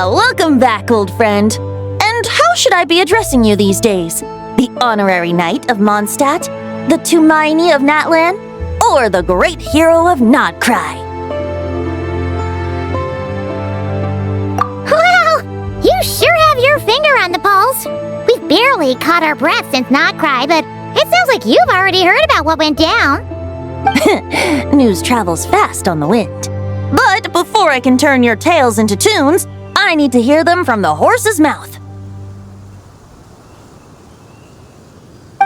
Welcome back, old friend. And how should I be addressing you these days? The honorary knight of Mondstadt? The Tumaini of Natlan? Or the great hero of Nodcry? Well, you sure have your finger on the pulse. We've barely caught our breath since Nodcry, but it sounds like you've already heard about what went down. News travels fast on the wind. But before I can turn your tales into tunes, I need to hear them from the horse's mouth.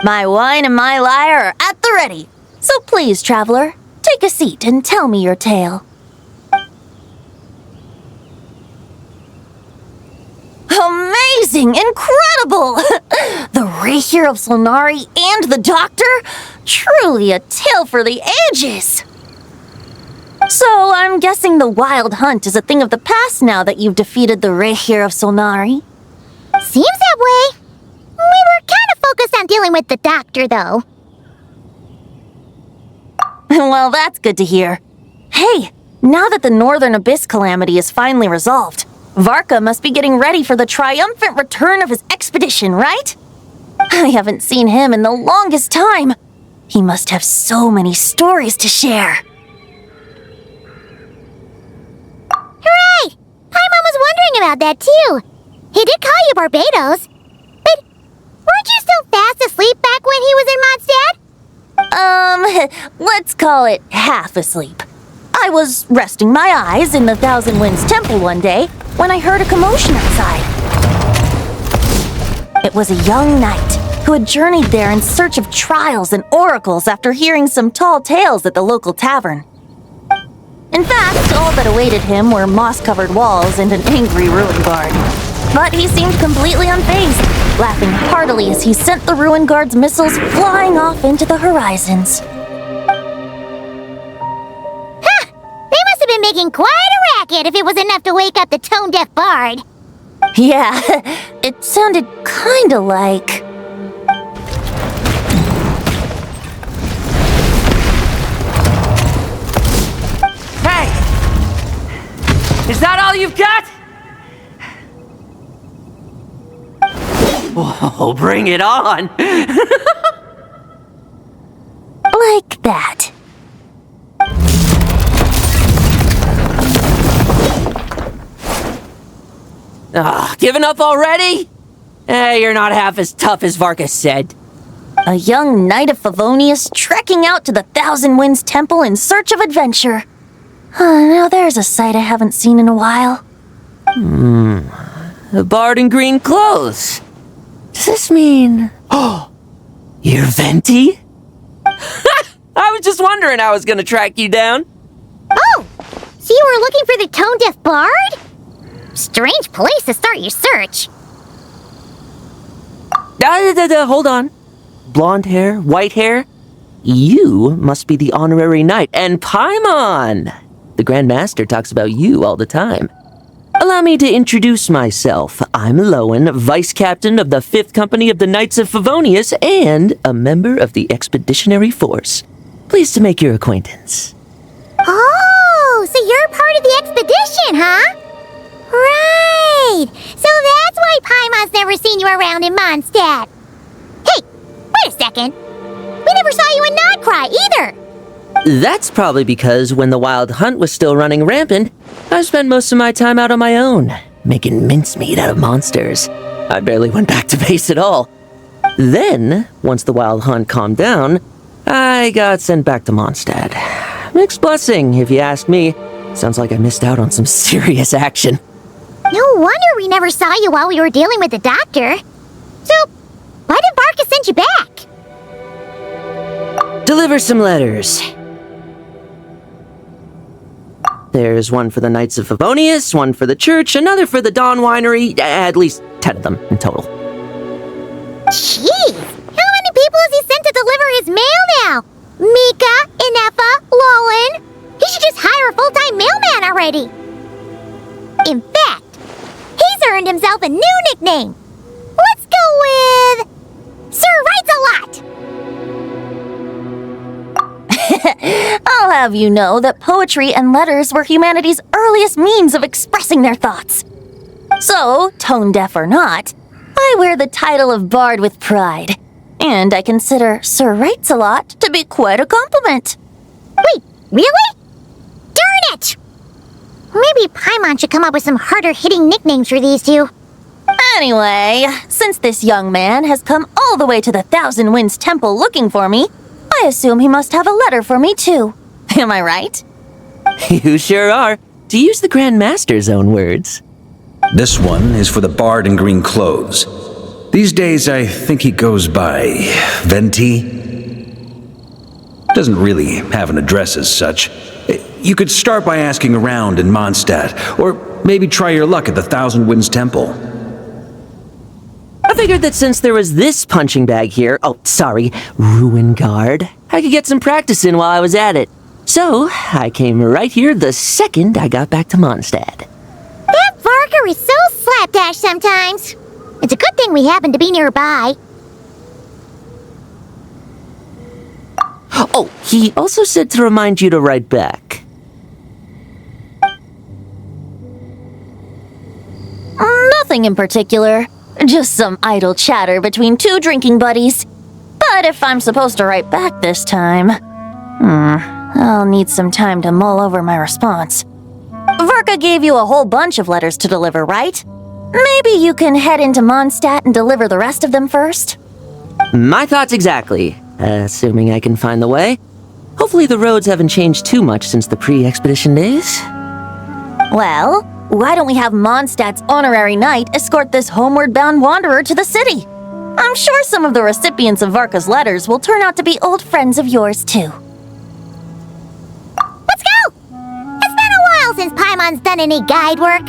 My wine and my lyre are at the ready. So please, traveler, take a seat and tell me your tale. Amazing! Incredible! The Rapier of Solnari and the Doctor? Truly a tale for the ages! So I'm guessing the wild hunt is a thing of the past now that you've defeated the Rapier of Solnari? Seems that way. We were kind of focused on dealing with the Doctor, though. Well, that's good to hear. Hey, now that the Northern Abyss calamity is finally resolved, Varka must be getting ready for the triumphant return of his expedition, right? I haven't seen him in the longest time. He must have so many stories to share. Hooray! Paimon was wondering about that, too. He did call you Barbados. But weren't you still fast asleep back when he was in Mondstadt? Let's call it half asleep. I was resting my eyes in the Thousand Winds Temple one day when I heard a commotion outside. It was a young knight who had journeyed there in search of trials and oracles after hearing some tall tales at the local tavern. In fact, all that awaited him were moss-covered walls and an angry ruin guard. But he seemed completely unfazed, laughing heartily as he sent the ruin guard's missiles flying off into the horizons. They must have been making quite a racket if it was enough to wake up the tone-deaf bard. Yeah, it sounded kinda like... Hey! Is that all you've got? Whoa, bring it on! like that. Giving up already? You're not half as tough as Varka said. A young knight of Favonius trekking out to the Thousand Winds Temple in search of adventure. Now there's a sight I haven't seen in a while. A bard in green clothes. Does this mean... Oh, you're Venti? I was just wondering how I was gonna track you down. Oh, so you were looking for the tone-deaf bard? Strange place to start your search. Hold on. Blonde hair, white hair? You must be the honorary knight, and Paimon! The Grand Master talks about you all the time. Allow me to introduce myself. I'm Lowen, Vice Captain of the 5th Company of the Knights of Favonius and a member of the Expeditionary Force. Pleased to make your acquaintance. Oh, so you're part of the expedition, huh? Right! So that's why Paimon's never seen you around in Mondstadt. Hey, wait a second. We never saw you in Nodcry either. That's probably because when the wild hunt was still running rampant, I spent most of my time out on my own, making mincemeat out of monsters. I barely went back to base at all. Then, once the wild hunt calmed down, I got sent back to Mondstadt. Mixed blessing, if you ask me. Sounds like I missed out on some serious action. No wonder we never saw you while we were dealing with the Doctor. So, why did Varka send you back? Deliver some letters. There's one for the Knights of Favonius, one for the church, another for the Dawn Winery, at least 10 of them in total. Jeez, how many people has he sent to deliver his mail now? Mika, Inefa, Lowen. He should just hire a full-time mailman already. In fact, he's earned himself a new nickname. Let's go with... Sir Writes-A-Lot. I'll have you know that poetry and letters were humanity's earliest means of expressing their thoughts. So, tone deaf or not, I wear the title of Bard with pride. And I consider Sir Writes-a-lot to be quite a compliment. Wait, really? Darn it! Maybe Paimon should come up with some harder-hitting nicknames for these two. Anyway, since this young man has come all the way to the Thousand Winds Temple looking for me, I assume he must have a letter for me too. Am I right? You sure are, to use the Grand Master's own words. This one is for the bard in green clothes. These days, I think he goes by Venti. Doesn't really have an address as such. You could start by asking around in Mondstadt, or maybe try your luck at the Thousand Winds Temple. I figured that since there was this punching bag here, Ruin Guard, I could get some practice in while I was at it. So, I came right here the second I got back to Mondstadt. That Varker is so slapdash sometimes. It's a good thing we happen to be nearby. Oh, he also said to remind you to write back. Nothing in particular. Just some idle chatter between two drinking buddies. But if I'm supposed to write back this time, I'll need some time to mull over my response. Varka gave you a whole bunch of letters to deliver, right? Maybe you can head into Mondstadt and deliver the rest of them first? My thoughts exactly, assuming I can find the way. Hopefully the roads haven't changed too much since the pre-expedition days. Well, why don't we have Mondstadt's honorary knight escort this homeward-bound wanderer to the city? I'm sure some of the recipients of Varka's letters will turn out to be old friends of yours, too. Let's go! It's been a while since Paimon's done any guide work.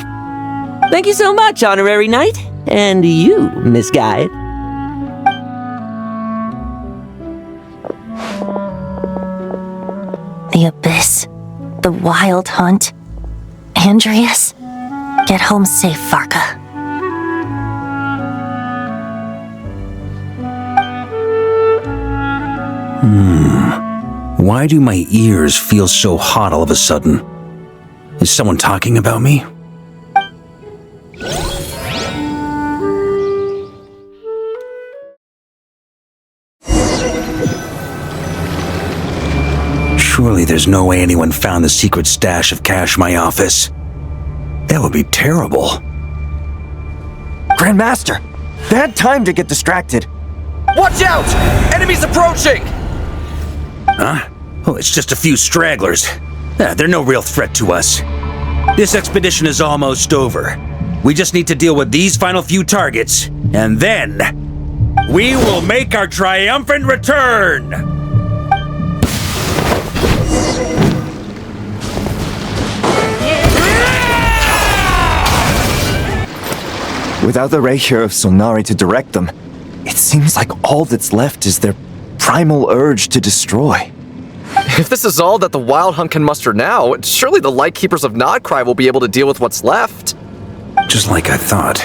Thank you so much, honorary knight. And you, Miss Guide. The Abyss. The Wild Hunt. Andreas. Get home safe, Varka. Why do my ears feel so hot all of a sudden? Is someone talking about me? Surely there's no way anyone found the secret stash of cash in my office. That would be terrible. Grandmaster! Bad time to get distracted. Watch out! Enemies approaching! Huh? Oh, it's just a few stragglers. They're no real threat to us. This expedition is almost over. We just need to deal with these final few targets, and then we will make our triumphant return! Without the Reikir of Solnari to direct them, it seems like all that's left is their primal urge to destroy. If this is all that the Wild Hunt can muster now, surely the Lightkeepers of Nodcry will be able to deal with what's left. Just like I thought.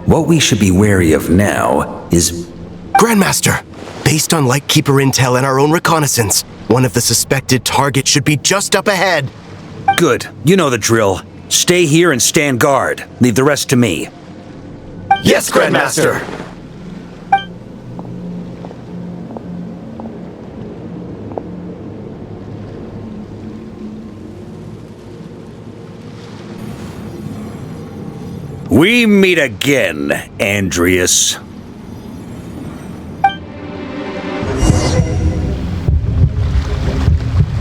What we should be wary of now is... Grandmaster, based on Lightkeeper intel and our own reconnaissance, one of the suspected targets should be just up ahead. Good. You know the drill. Stay here and stand guard. Leave the rest to me. Yes, Grandmaster! We meet again, Andreas.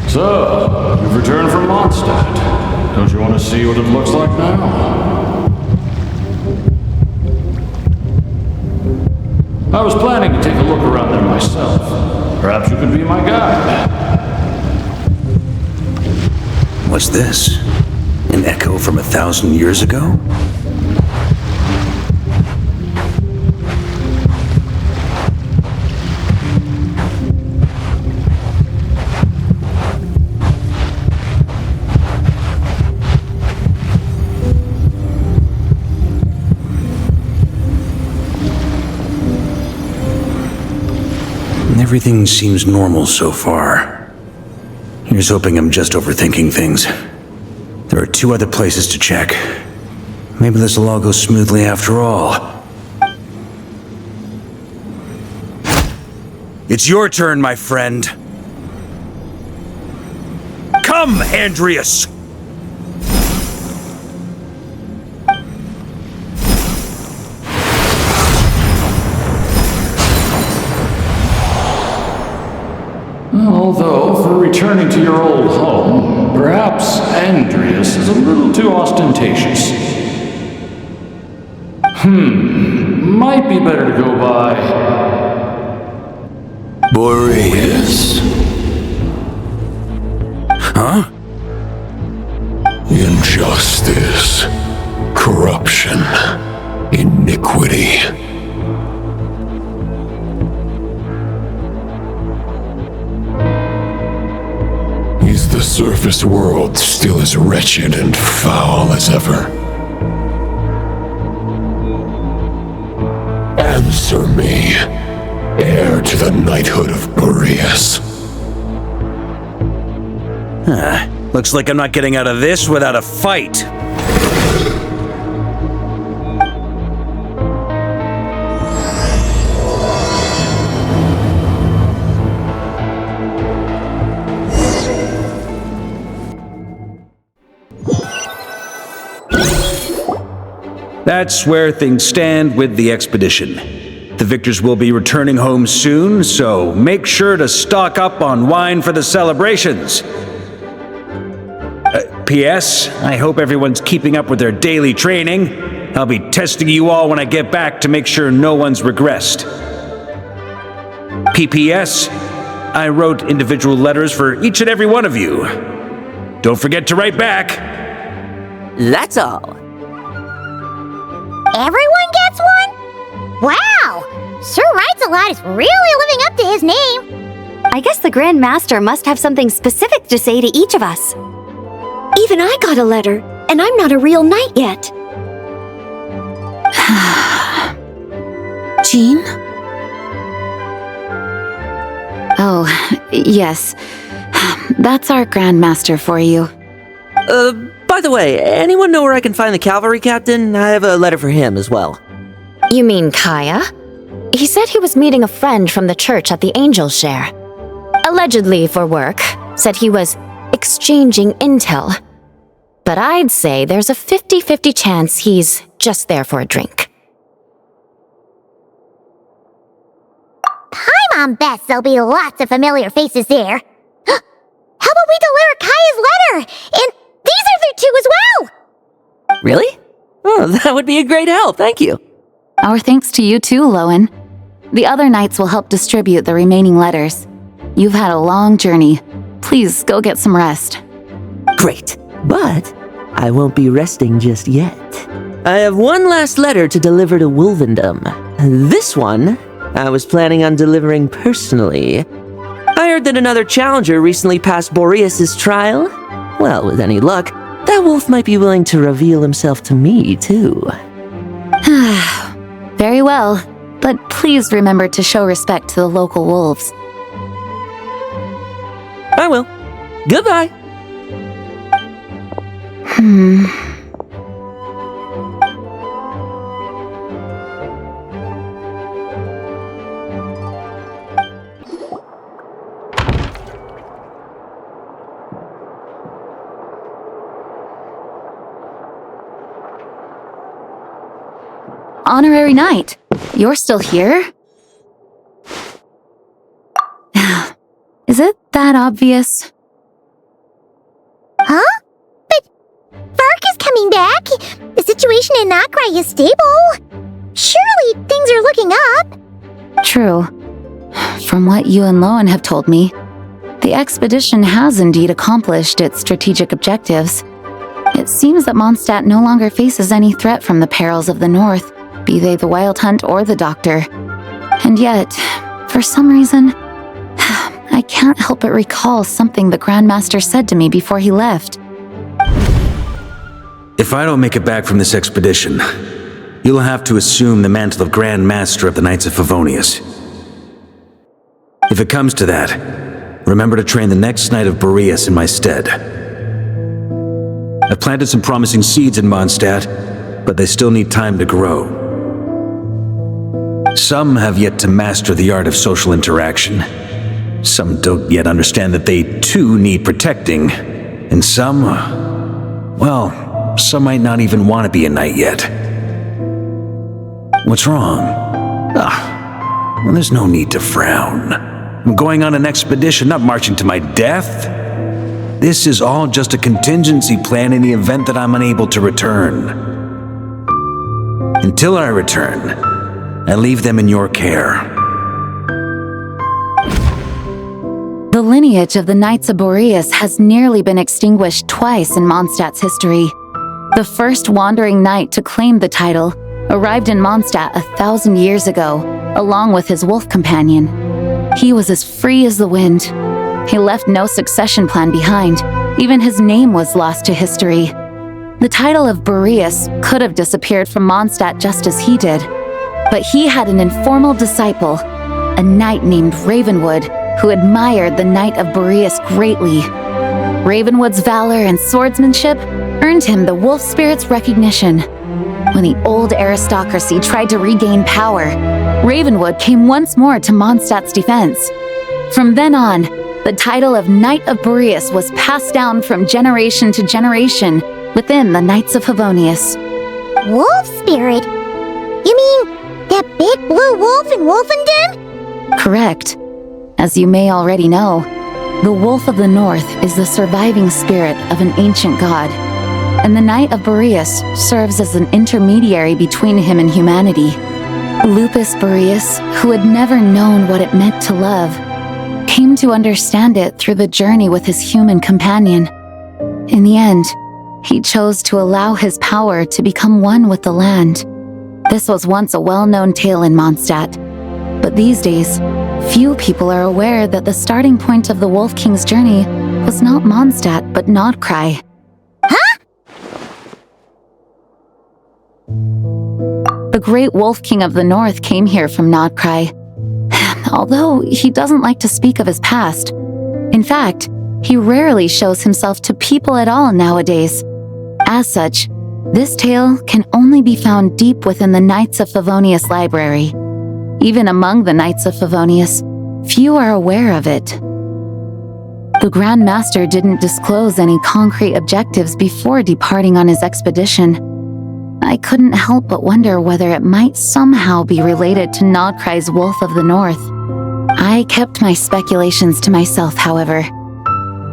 So, you've returned from Mondstadt. Don't you want to see what it looks like now? I was planning to take a look around there myself. Perhaps you could be my guide. What's this? An echo from 1,000 years ago? Everything seems normal so far. Here's hoping I'm just overthinking things. There are 2 other places to check. maybe this will all go smoothly after all. It's your turn, my friend. Come, Andreas! Although, for returning to your old home, perhaps Andreas is a little too ostentatious. Might be better to go by Boreas. Huh? Injustice, corruption, iniquity. Is the surface world still as wretched and foul as ever? Answer me, heir to the knighthood of Boreas. Looks like I'm not getting out of this without a fight. That's where things stand with the expedition. The victors will be returning home soon, so make sure to stock up on wine for the celebrations. P.S. I hope everyone's keeping up with their daily training. I'll be testing you all when I get back to make sure no one's regressed. P.P.S. I wrote individual letters for each and every one of you. Don't forget to write back. That's all. Everyone gets one? Wow! Sir Writes-A-Lot is really living up to his name. I guess the Grand Master must have something specific to say to each of us. Even I got a letter, and I'm not a real knight yet. Jean? Oh, yes. That's our Grand Master for you. By the way, anyone know where I can find the cavalry captain? I have a letter for him as well. You mean Kaya? He said he was meeting a friend from the church at the Angel Share. Allegedly for work. Said he was exchanging intel. But I'd say there's a 50-50 chance he's just there for a drink. Paimon bets there'll be lots of familiar faces there. How about we deliver Kaya's letter? And these are there too as well! Really? Oh, that would be a great help, thank you. Our thanks to you too, Lowen. The other knights will help distribute the remaining letters. You've had a long journey. Please go get some rest. Great, but I won't be resting just yet. I have one last letter to deliver to Wolvendom. This one, I was planning on delivering personally. I heard that another challenger recently passed Boreas' trial. Well, with any luck, that wolf might be willing to reveal himself to me, too. Very well, but please remember to show respect to the local wolves. I will. Goodbye. Honorary Knight, you're still here? Is it that obvious? Huh? But Vark is coming back. The situation in Nokrai is stable. Surely things are looking up. True. From what you and Lowen have told me, the expedition has indeed accomplished its strategic objectives. It seems that Mondstadt no longer faces any threat from the perils of the North, be they the Wild Hunt or the Doctor. And yet, for some reason, I can't help but recall something the Grandmaster said to me before he left. If I don't make it back from this expedition, you'll have to assume the mantle of Grand Master of the Knights of Favonius. If it comes to that, remember to train the next Knight of Boreas in my stead. I've planted some promising seeds in Mondstadt, but they still need time to grow. Some have yet to master the art of social interaction. Some don't yet understand that they too need protecting. And some, well, some might not even want to be a knight yet. What's wrong? Well, there's no need to frown. I'm going on an expedition, not marching to my death. This is all just a contingency plan in the event that I'm unable to return. Until I return, I leave them in your care. The lineage of the Knights of Boreas has nearly been extinguished twice in Mondstadt's history. The first wandering knight to claim the title arrived in Mondstadt 1,000 years ago, along with his wolf companion. He was as free as the wind. He left no succession plan behind. Even his name was lost to history. The title of Boreas could have disappeared from Mondstadt just as he did. But he had an informal disciple, a knight named Ravenwood, who admired the Knight of Boreas greatly. Ravenwood's valor and swordsmanship earned him the wolf spirit's recognition. When the old aristocracy tried to regain power, Ravenwood came once more to Mondstadt's defense. From then on, the title of Knight of Boreas was passed down from generation to generation within the Knights of Favonius. Wolf spirit? You mean that big blue wolf in Wolfenden? Correct. As you may already know, the Wolf of the North is the surviving spirit of an ancient god, and the Knight of Boreas serves as an intermediary between him and humanity. Lupus Boreas, who had never known what it meant to love, came to understand it through the journey with his human companion. In the end, he chose to allow his power to become one with the land. This was once a well-known tale in Mondstadt, but these days, few people are aware that the starting point of the Wolf King's journey was not Mondstadt, but Nodcry. Huh? The great Wolf King of the North came here from Nodcry, although he doesn't like to speak of his past. In fact, he rarely shows himself to people at all nowadays. As such, this tale can only be found deep within the Knights of Favonius library. Even among the Knights of Favonius, few are aware of it. The Grand Master didn't disclose any concrete objectives before departing on his expedition. I couldn't help but wonder whether it might somehow be related to Nodcry's Wolf of the North. I kept my speculations to myself, however.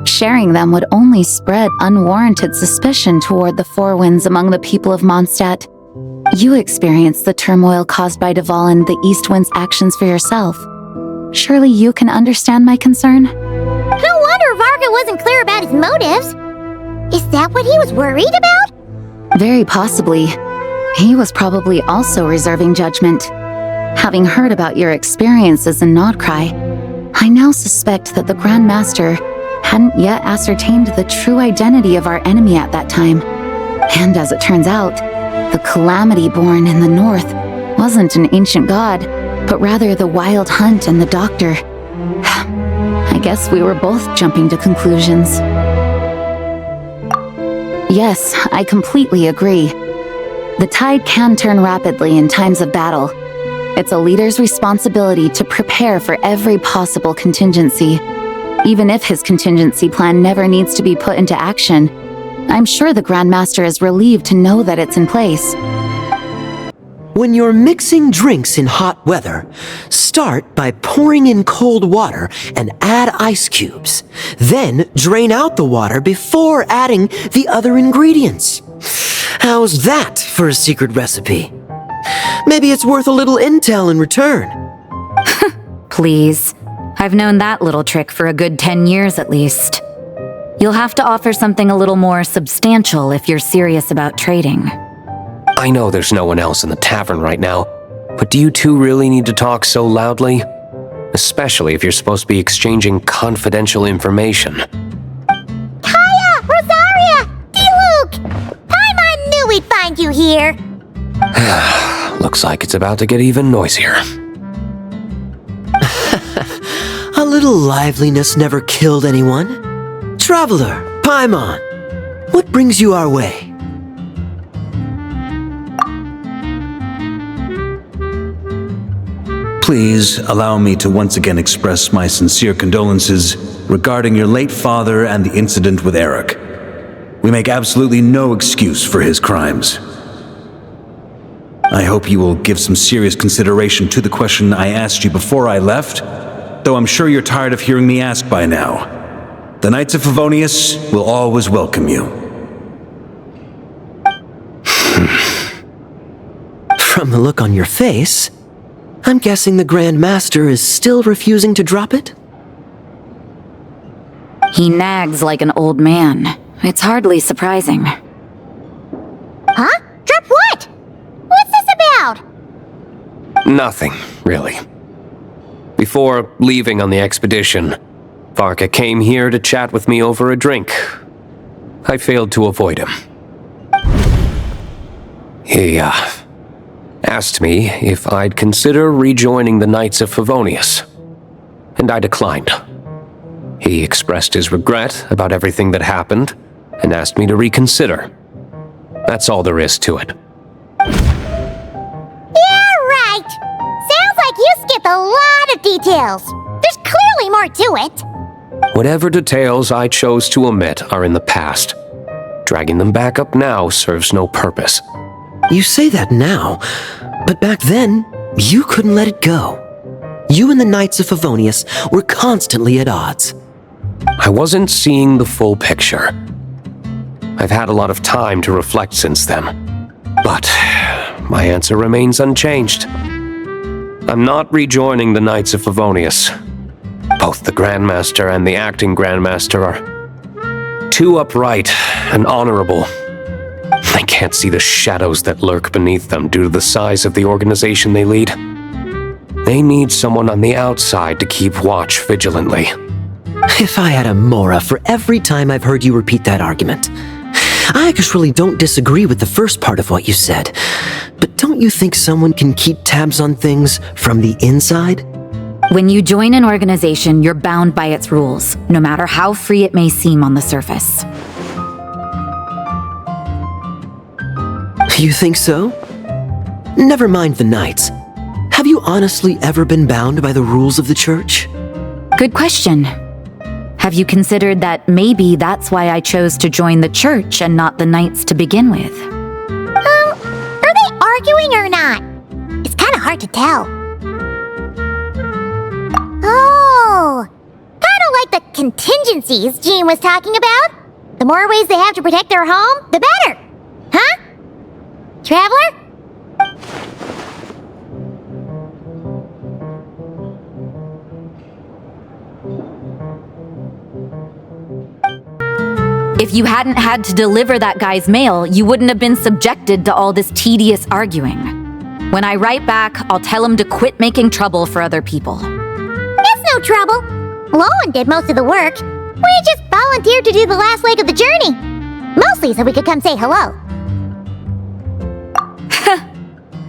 Sharing them would only spread unwarranted suspicion toward the Four Winds among the people of Mondstadt. You experienced the turmoil caused by Duvall and the East Wind's actions for yourself. Surely you can understand my concern? No wonder Varga wasn't clear about his motives. Is that what he was worried about? Very possibly. He was probably also reserving judgment. Having heard about your experiences in Nodcry, I now suspect that the Grand Master hadn't yet ascertained the true identity of our enemy at that time. And as it turns out, the calamity born in the north wasn't an ancient god, but rather the Wild Hunt and the Doctor. I guess we were both jumping to conclusions. Yes, I completely agree. The tide can turn rapidly in times of battle. It's a leader's responsibility to prepare for every possible contingency. Even if his contingency plan never needs to be put into action, I'm sure the Grand Master is relieved to know that it's in place. When you're mixing drinks in hot weather, start by pouring in cold water and add ice cubes. Then drain out the water before adding the other ingredients. How's that for a secret recipe? Maybe it's worth a little intel in return. Please. I've known that little trick for a good 10 years at least. You'll have to offer something a little more substantial if you're serious about trading. I know there's no one else in the tavern right now, but do you two really need to talk so loudly? Especially if you're supposed to be exchanging confidential information. Kaya! Rosaria! D-Luke! Paimon knew we'd find you here! Looks like it's about to get even noisier. A little liveliness never killed anyone. Traveler, Paimon, what brings you our way? Please allow me to once again express my sincere condolences regarding your late father and the incident with Eric. We make absolutely no excuse for his crimes. I hope you will give some serious consideration to the question I asked you before I left, though I'm sure you're tired of hearing me ask by now. The Knights of Favonius will always welcome you. From the look on your face, I'm guessing the Grand Master is still refusing to drop it? He nags like an old man. It's hardly surprising. Huh? Drop what? What's this about? Nothing, really. Before leaving on the expedition, Varka came here to chat with me over a drink. I failed to avoid him. He, asked me if I'd consider rejoining the Knights of Favonius, and I declined. He expressed his regret about everything that happened, and asked me to reconsider. That's all there is to it. Yeah, right. Sounds like you skipped a lot of details. There's clearly more to it. Whatever details I chose to omit are in the past. Dragging them back up now serves no purpose. You say that now, but back then, you couldn't let it go. You and the Knights of Favonius were constantly at odds. I wasn't seeing the full picture. I've had a lot of time to reflect since then, but my answer remains unchanged. I'm not rejoining the Knights of Favonius. Both the Grandmaster and the acting Grandmaster are too upright and honorable. I can't see the shadows that lurk beneath them due to the size of the organization they lead. They need someone on the outside to keep watch vigilantly. If I had a Mora for every time I've heard you repeat that argument. I actually don't disagree with the first part of what you said, but don't you think someone can keep tabs on things from the inside? When you join an organization, you're bound by its rules, no matter how free it may seem on the surface. You think so? Never mind the Knights. Have you honestly ever been bound by the rules of the Church? Good question. Have you considered that maybe that's why I chose to join the Church and not the Knights to begin with? Are they arguing or not? It's kind of hard to tell. Oh, kind of like the contingencies Jean was talking about. The more ways they have to protect their home, the better. Huh? Traveler? If you hadn't had to deliver that guy's mail, you wouldn't have been subjected to all this tedious arguing. When I write back, I'll tell him to quit making trouble for other people. It's no trouble. Lowen did most of the work. We just volunteered to do the last leg of the journey. Mostly so we could come say hello.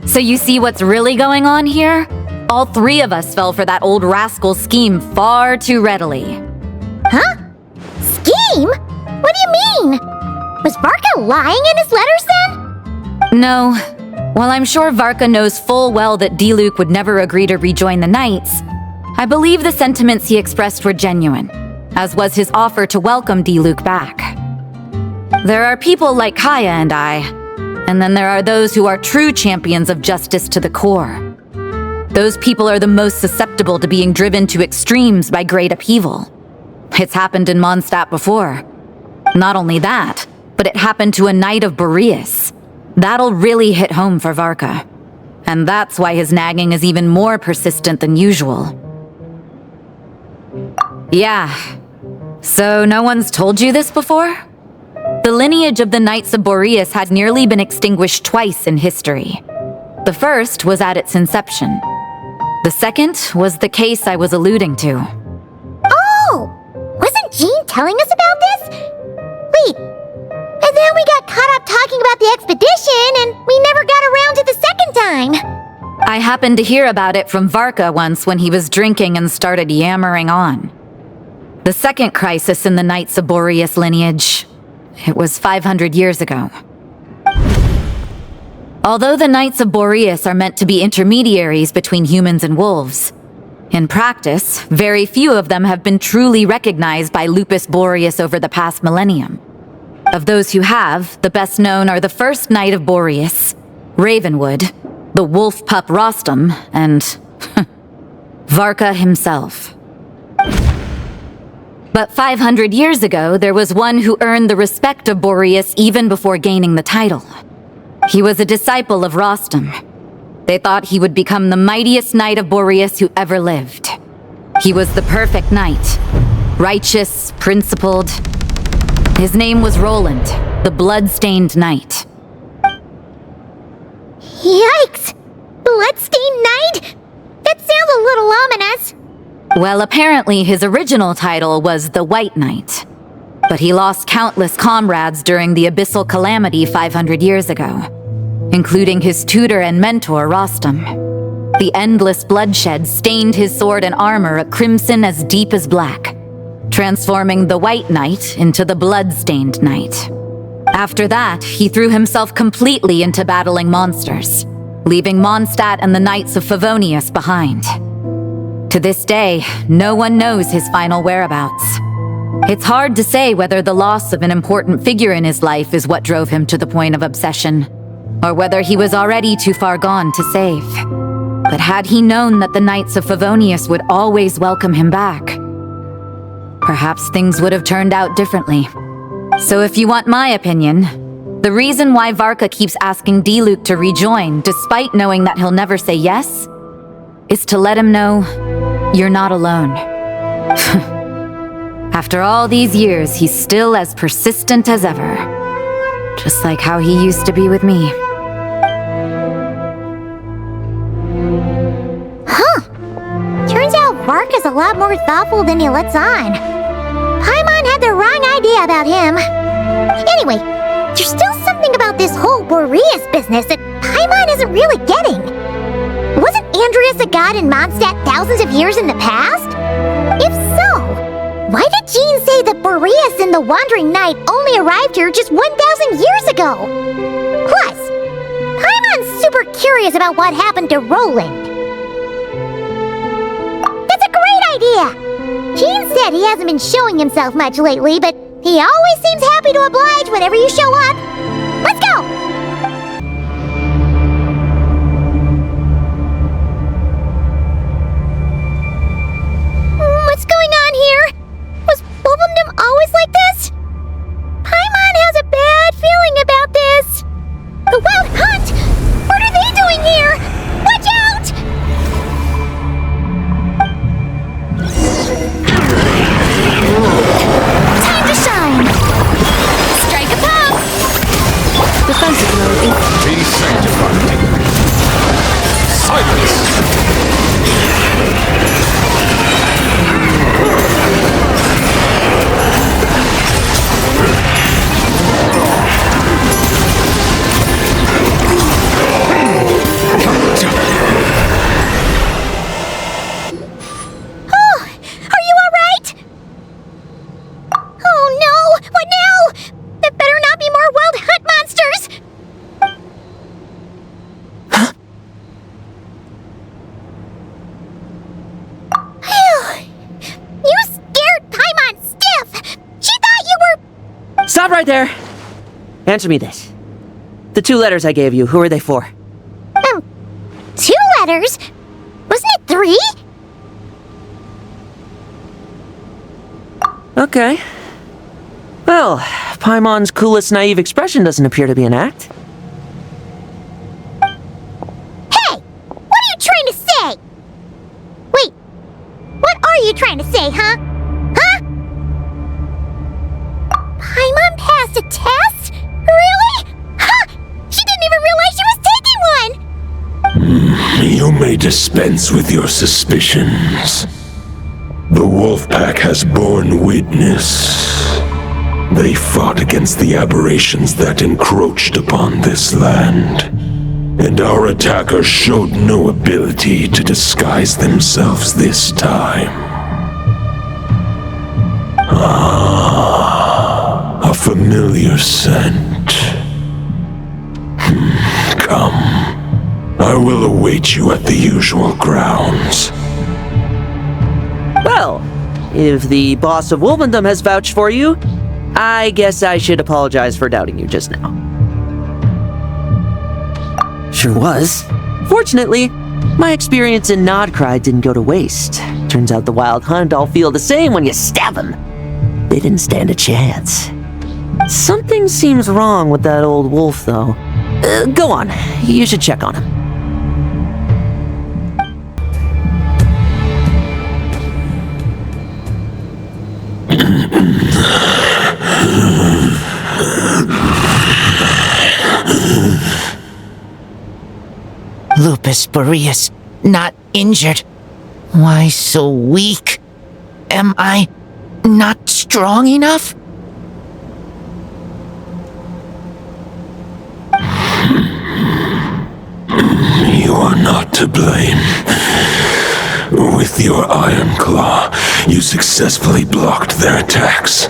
So you see what's really going on here? All three of us fell for that old rascal's scheme far too readily. Huh? Scheme? What do you mean? Was Varka lying in his letters then? No. While I'm sure Varka knows full well that Diluc would never agree to rejoin the Knights, I believe the sentiments he expressed were genuine, as was his offer to welcome Diluc back. There are people like Kaya and I, and then there are those who are true champions of justice to the core. Those people are the most susceptible to being driven to extremes by great upheaval. It's happened in Mondstadt before. Not only that, but it happened to a Knight of Boreas. That'll really hit home for Varka. And that's why his nagging is even more persistent than usual. Yeah. So no one's told you this before? The lineage of the Knights of Boreas had nearly been extinguished twice in history. The first was at its inception. The second was the case I was alluding to. Oh! Wasn't Jean telling us about this? Wait, and then we got caught up talking about the expedition and we never got around to the second time. I happened to hear about it from Varka once when he was drinking and started yammering on. The second crisis in the Knights of Boreas lineage. It was 500 years ago. Although the Knights of Boreas are meant to be intermediaries between humans and wolves, in practice, very few of them have been truly recognized by Lupus Boreas over the past millennium. Of those who have, the best known are the first Knight of Boreas, Ravenwood, the wolf pup Rostam, and Varka himself. But 500 years ago, there was one who earned the respect of Boreas even before gaining the title. He was a disciple of Rostam. They thought he would become the mightiest knight of Boreas who ever lived. He was the perfect knight, righteous, principled. His name was Roland, the blood-stained knight. Yikes! Bloodstained Knight? That sounds a little ominous. Well, apparently his original title was the White Knight. But he lost countless comrades during the Abyssal Calamity 500 years ago, including his tutor and mentor, Rostam. The endless bloodshed stained his sword and armor a crimson as deep as black, transforming the White Knight into the Blood-Stained Knight. After that, he threw himself completely into battling monsters, leaving Mondstadt and the Knights of Favonius behind. To this day, no one knows his final whereabouts. It's hard to say whether the loss of an important figure in his life is what drove him to the point of obsession, or whether he was already too far gone to save. But had he known that the Knights of Favonius would always welcome him back, perhaps things would have turned out differently. So if you want my opinion, the reason why Varka keeps asking Diluc to rejoin, despite knowing that he'll never say yes, is to let him know you're not alone. After all these years, he's still as persistent as ever. Just like how he used to be with me. Huh. Turns out Varka's a lot more thoughtful than he lets on. Paimon had the wrong idea about him. Anyway, there's still something about this whole Boreas business that Paimon isn't really getting. Wasn't Andreas a god in Mondstadt thousands of years in the past? If so, why did Jean say that Boreas and the Wandering Knight only arrived here just 1,000 years ago? Plus, Paimon's super curious about what happened to Roland. That's a great idea! Jean said he hasn't been showing himself much lately, but he always seems happy to oblige whenever you show up. Let's go! What's going on here? Was Wolfendom always like this? Paimon has a bad feeling about this. The Wild Hunt? What are they doing here? Watch out! Time to shine! Strike a pose! Defensive mode. Be sanctified. Silence! Oh, are you alright? Oh no! What now? There better not be more Wild Hunt monsters! You scared Paimon stiff! She thought you were... Stop right there! Answer me this. The 2 letters I gave you, who are they for? 2 letters? Wasn't it 3? Okay. Well, Paimon's coolest naive expression doesn't appear to be an act. Hey! What are you trying to say? Wait, what are you trying to say, huh? Huh? Paimon passed a test? Really? Ha! She didn't even realize she was taking one! You may dispense with your suspicions. The Wolfpack has borne witness. They fought against the aberrations that encroached upon this land, and our attackers showed no ability to disguise themselves this time. Ah, a familiar scent. Come. will await you at the usual grounds. Well, if the boss of Wolvendom has vouched for you, I guess I should apologize for doubting you just now. Sure was. Fortunately, my experience in Nodcry didn't go to waste. Turns out the Wild Hunt all feel the same when you stab them. They didn't stand a chance. Something seems wrong with that old wolf, though. Go on, you should check on him. Lupus Boreas, not injured. Why so weak? Am I not strong enough? You are not to blame. With your Iron Claw, you successfully blocked their attacks.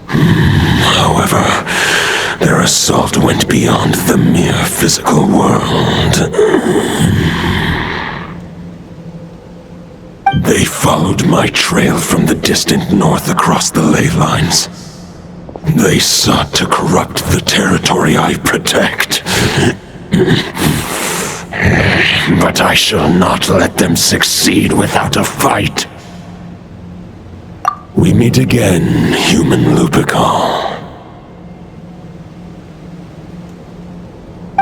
However, their assault went beyond the mere physical world. They followed my trail from the distant north across the ley lines. They sought to corrupt the territory I protect. But I shall not let them succeed without a fight. We meet again, human Lupical.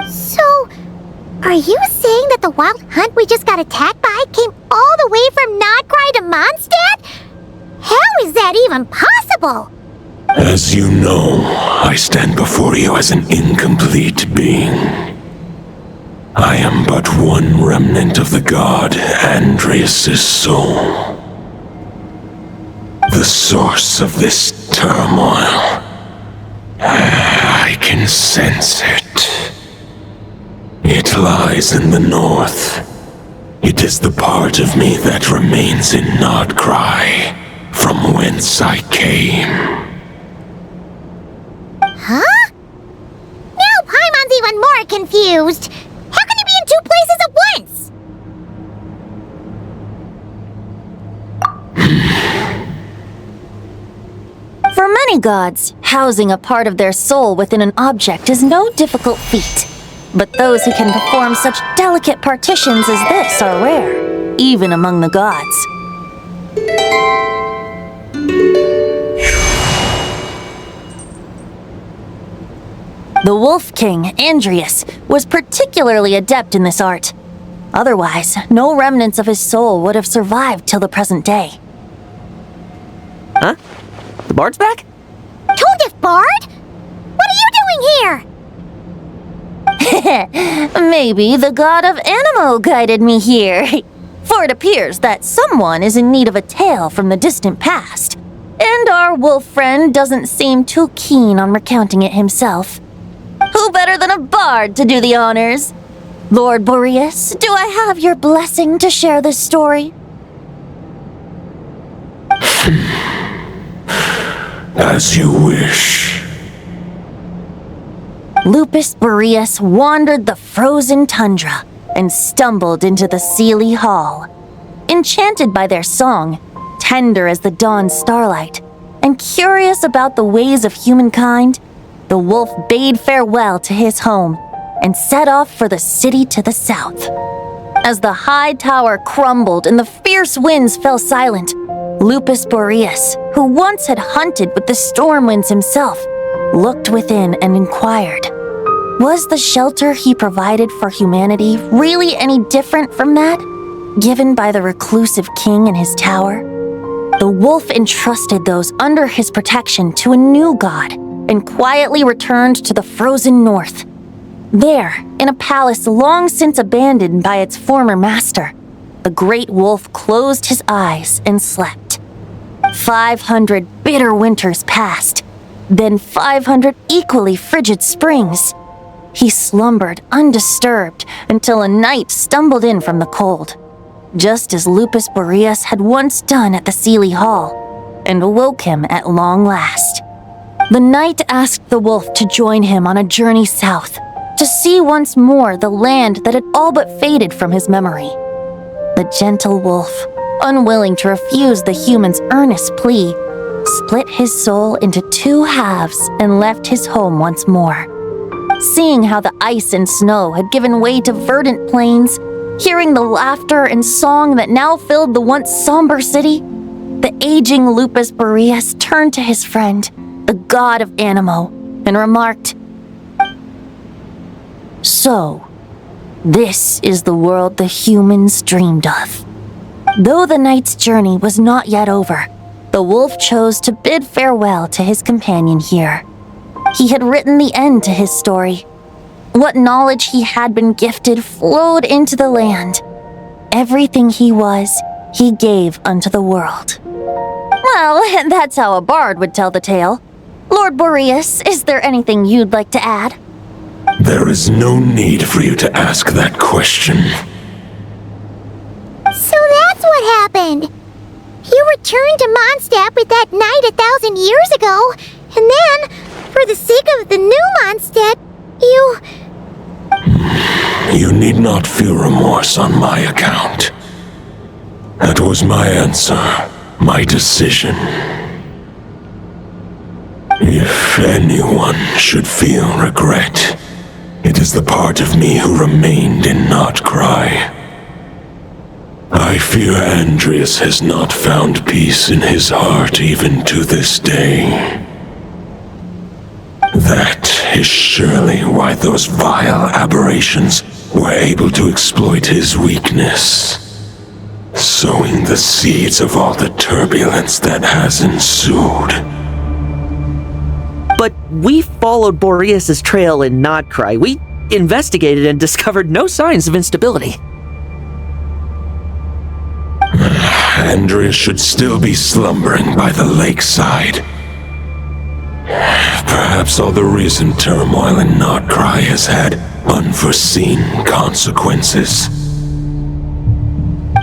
So, are you saying that the Wild Hunt we just got attacked by came all the way from Nodcry to Mondstadt? How is that even possible? As you know, I stand before you as an incomplete being. I am but one remnant of the god Andreas' soul. The source of this turmoil. I can sense it. It lies in the north. It is the part of me that remains in Nodcry, from whence I came. Huh? Now Paimon's even more confused. How can he be in two places at once? For many gods, housing a part of their soul within an object is no difficult feat. But those who can perform such delicate partitions as this are rare, even among the gods. The Wolf King, Andreas, was particularly adept in this art. Otherwise, no remnants of his soul would have survived till the present day. Huh? The bard's back? Toadif Bard? What are you doing here? Maybe the god of Animo guided me here. For it appears that someone is in need of a tale from the distant past. And our wolf friend doesn't seem too keen on recounting it himself. Who better than a bard to do the honors? Lord Boreas, do I have your blessing to share this story? As you wish. Lupus Boreas wandered the frozen tundra and stumbled into the Sealy Hall. Enchanted by their song, tender as the dawn starlight, and curious about the ways of humankind, the wolf bade farewell to his home and set off for the city to the south. As the high tower crumbled and the fierce winds fell silent, Lupus Boreas, who once had hunted with the storm winds himself, looked within and inquired, was the shelter he provided for humanity really any different from that given by the reclusive king in his tower? The wolf entrusted those under his protection to a new god and quietly returned to the frozen north. There, in a palace long since abandoned by its former master, the great wolf closed his eyes and slept. 500 bitter winters passed, then 500 equally frigid springs. He slumbered undisturbed until a night stumbled in from the cold, just as Lupus Boreas had once done at the Sealy Hall, and awoke him at long last. The night asked the wolf to join him on a journey south, to see once more the land that had all but faded from his memory. The gentle wolf, unwilling to refuse the human's earnest plea, split his soul into two halves and left his home once more. Seeing how the ice and snow had given way to verdant plains, hearing the laughter and song that now filled the once somber city, the aging Lupus Boreas turned to his friend, the god of Animo, and remarked, "So, this is the world the humans dreamed of." Though the night's journey was not yet over, the wolf chose to bid farewell to his companion here. He had written the end to his story. What knowledge he had been gifted flowed into the land. Everything he was, he gave unto the world. Well, that's how a bard would tell the tale. Lord Boreas, is there anything you'd like to add? There is no need for you to ask that question. So that's what happened. You returned to Mondstadt with that knight 1,000 years ago, and then, for the sake of the new Mondstadt, you... You need not feel remorse on my account. That was my answer, my decision. If anyone should feel regret, it is the part of me who remained in Notcry. I fear Andreas has not found peace in his heart even to this day. That is surely why those vile aberrations were able to exploit his weakness, sowing the seeds of all the turbulence that has ensued. But we followed Boreas' trail in Notcry. We investigated and discovered no signs of instability. Andreas should still be slumbering by the lakeside. Perhaps all the recent turmoil in Notcry has had unforeseen consequences.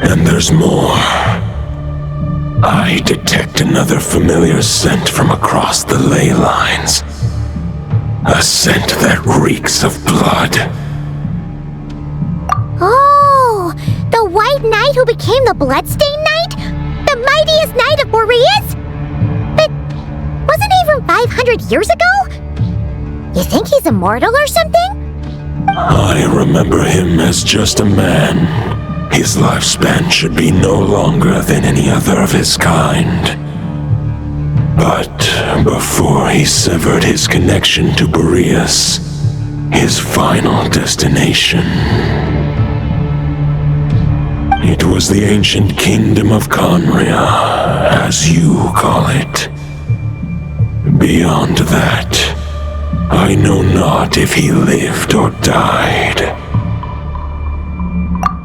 And there's more. I detect another familiar scent from across the ley lines. A scent that reeks of blood. Oh, the White Knight who became the Bloodstained Knight? The mightiest knight of Boreas? But wasn't he from 500 years ago? You think he's immortal or something? I remember him as just a man. His lifespan should be no longer than any other of his kind. But before he severed his connection to Boreas, his final destination, it was the ancient kingdom of Conria, as you call it. Beyond that, I know not if he lived or died.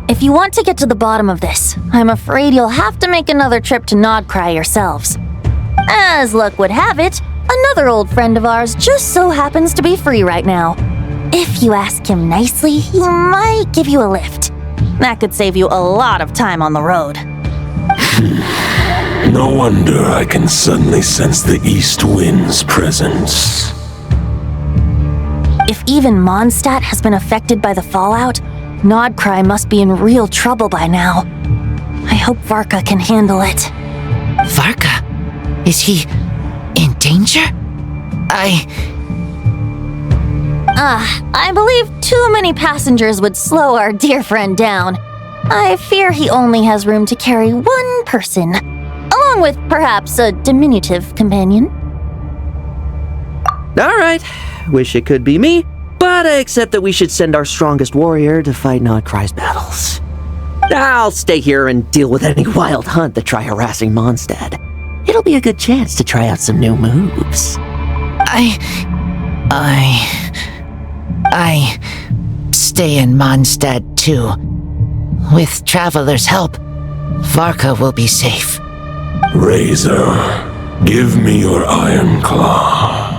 If you want to get to the bottom of this, I'm afraid you'll have to make another trip to Nodcry yourselves. As luck would have it, another old friend of ours just so happens to be free right now. If you ask him nicely, he might give you a lift. That could save you a lot of time on the road. No wonder I can suddenly sense the east wind's presence. If even Mondstadt has been affected by the fallout, Nodcry must be in real trouble by now. I hope Varka can handle it. Varka? Is he in danger? I believe too many passengers would slow our dear friend down. I fear he only has room to carry one person, along with perhaps a diminutive companion. All right, wish it could be me, but I accept that we should send our strongest warrior to fight Nodcry's battles. I'll stay here and deal with any wild hunt that try harassing Mondstadt. It'll be a good chance to try out some new moves. I stay in Mondstadt too. With Traveler's help, Varka will be safe. Razor, give me your iron claw.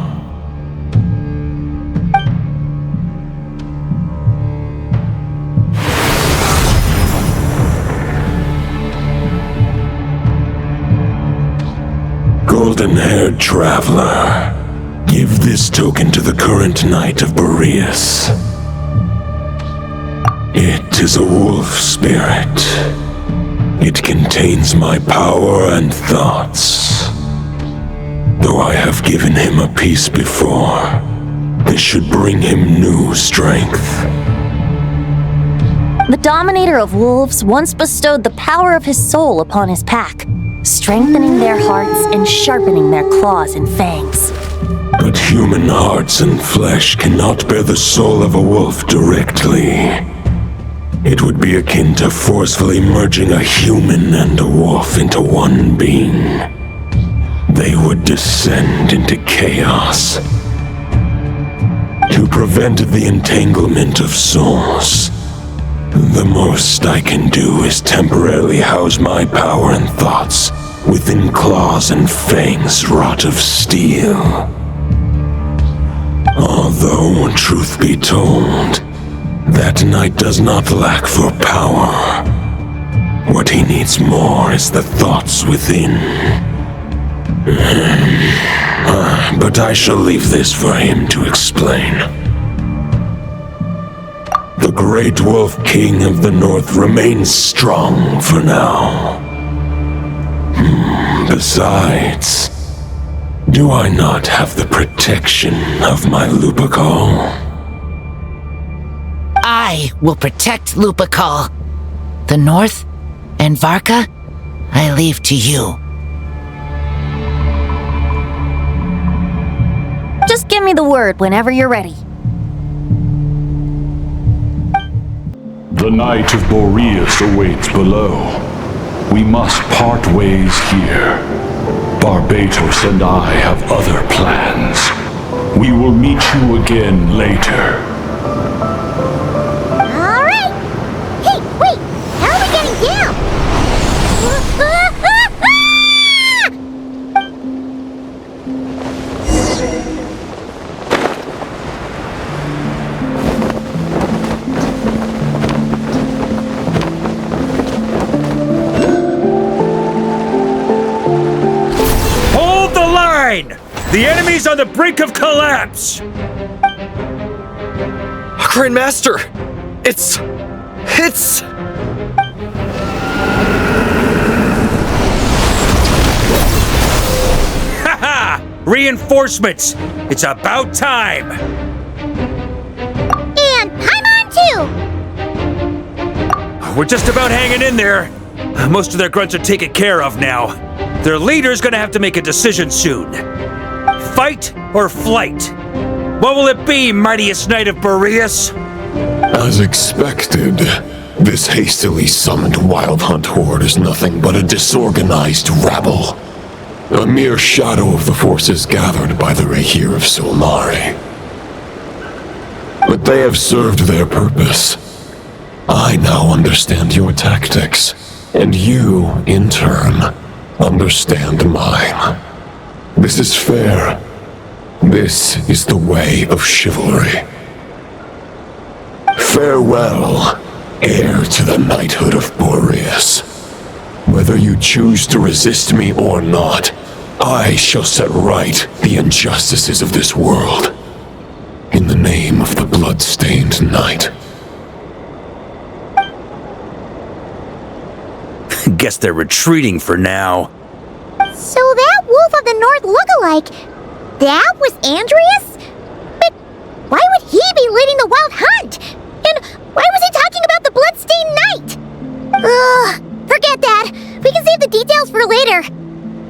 Golden-haired traveler, give this token to the current knight of Boreas. It is a wolf spirit. It contains my power and thoughts. Though I have given him a piece before, this should bring him new strength. The Dominator of Wolves once bestowed the power of his soul upon his pack, strengthening their hearts and sharpening their claws and fangs. But human hearts and flesh cannot bear the soul of a wolf directly. It would be akin to forcefully merging a human and a wolf into one being. They would descend into chaos. To prevent the entanglement of souls, the most I can do is temporarily house my power and thoughts within claws and fangs wrought of steel. Although, truth be told, that knight does not lack for power. What he needs more is the thoughts within. But I shall leave this for him to explain. The Great Wolf King of the North remains strong for now. Besides, do I not have the protection of my Lupacol? I will protect Lupacol. The North and Varka, I leave to you. Just give me the word whenever you're ready. The Knight of Boreas awaits below. We must part ways here. Barbatos and I have other plans. We will meet you again later. All right. Hey, wait. How are we getting down? The enemy's on the brink of collapse! Grandmaster! It's... Haha! Reinforcements! It's about time! And Paimon too! We're just about hanging in there. Most of their grunts are taken care of now. Their leader's gonna have to make a decision soon. Fight or flight? What will it be, mightiest knight of Boreas? As expected, this hastily summoned Wild Hunt horde is nothing but a disorganized rabble. A mere shadow of the forces gathered by the Rahir of Solmari. But they have served their purpose. I now understand your tactics, and you, in turn, understand mine. This is fair. This is the way of chivalry. Farewell, heir to the knighthood of Boreas. Whether you choose to resist me or not, I shall set right the injustices of this world. In the name of the blood-stained knight. Guess they're retreating for now. So that Wolf of the North look-alike, that was Andreas? But why would he be leading the Wild Hunt? And why was he talking about the Bloodstained Knight? Ugh, forget that. We can save the details for later.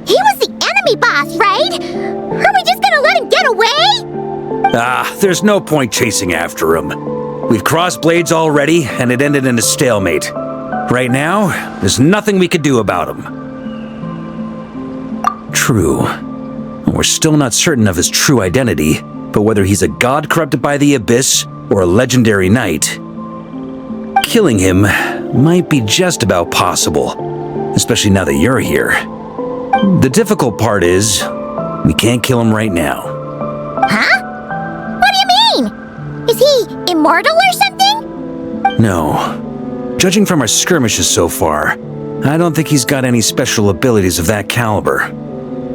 He was the enemy boss, right? Are we just gonna let him get away? There's no point chasing after him. We've crossed blades already, and it ended in a stalemate. Right now, there's nothing we could do about him. True. We're still not certain of his true identity, but whether he's a god corrupted by the Abyss or a legendary knight, killing him might be just about possible, especially now that you're here. The difficult part is, we can't kill him right now. Huh? What do you mean? Is he immortal or something? No. Judging from our skirmishes so far, I don't think he's got any special abilities of that caliber.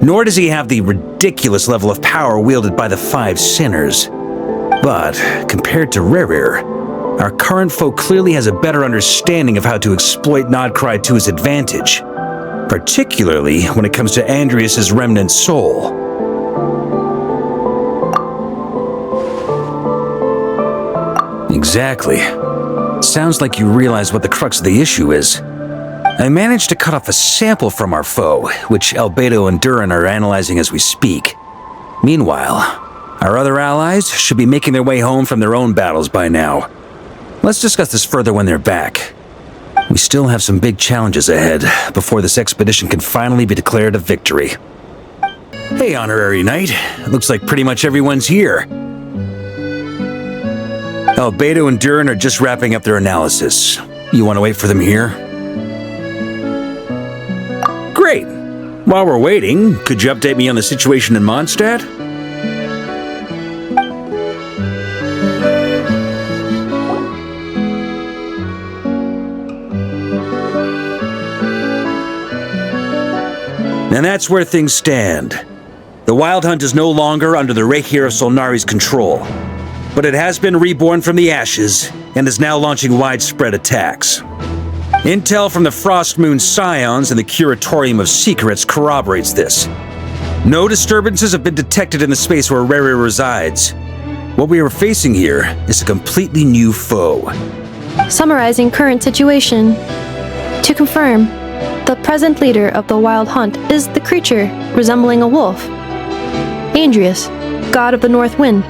Nor does he have the ridiculous level of power wielded by the Five Sinners. But, compared to Rerir, Our current foe clearly has a better understanding of how to exploit Nodcry to his advantage, particularly when it comes to Andrias's remnant soul. Exactly. Sounds like you realize what the crux of the issue is. I managed to cut off a sample from our foe, which Albedo and Durin are analyzing as we speak. Meanwhile, our other allies should be making their way home from their own battles by now. Let's discuss this further when they're back. We still have some big challenges ahead before this expedition can finally be declared a victory. Hey, Honorary Knight. Looks like pretty much everyone's here. Albedo and Durin are just wrapping up their analysis. You want to wait for them here? Great! While we're waiting, could you update me on the situation in Mondstadt? And that's where things stand. The Wild Hunt is no longer under the Reikir of Solnari's control, but it has been reborn from the ashes and is now launching widespread attacks. Intel from the Frostmoon Scions and the Curatorium of Secrets corroborates this. No disturbances have been detected in the space where Rere resides. What we are facing here is a completely new foe. Summarizing current situation. To confirm, the present leader of the Wild Hunt is the creature resembling a wolf. Andrias, god of the North Wind.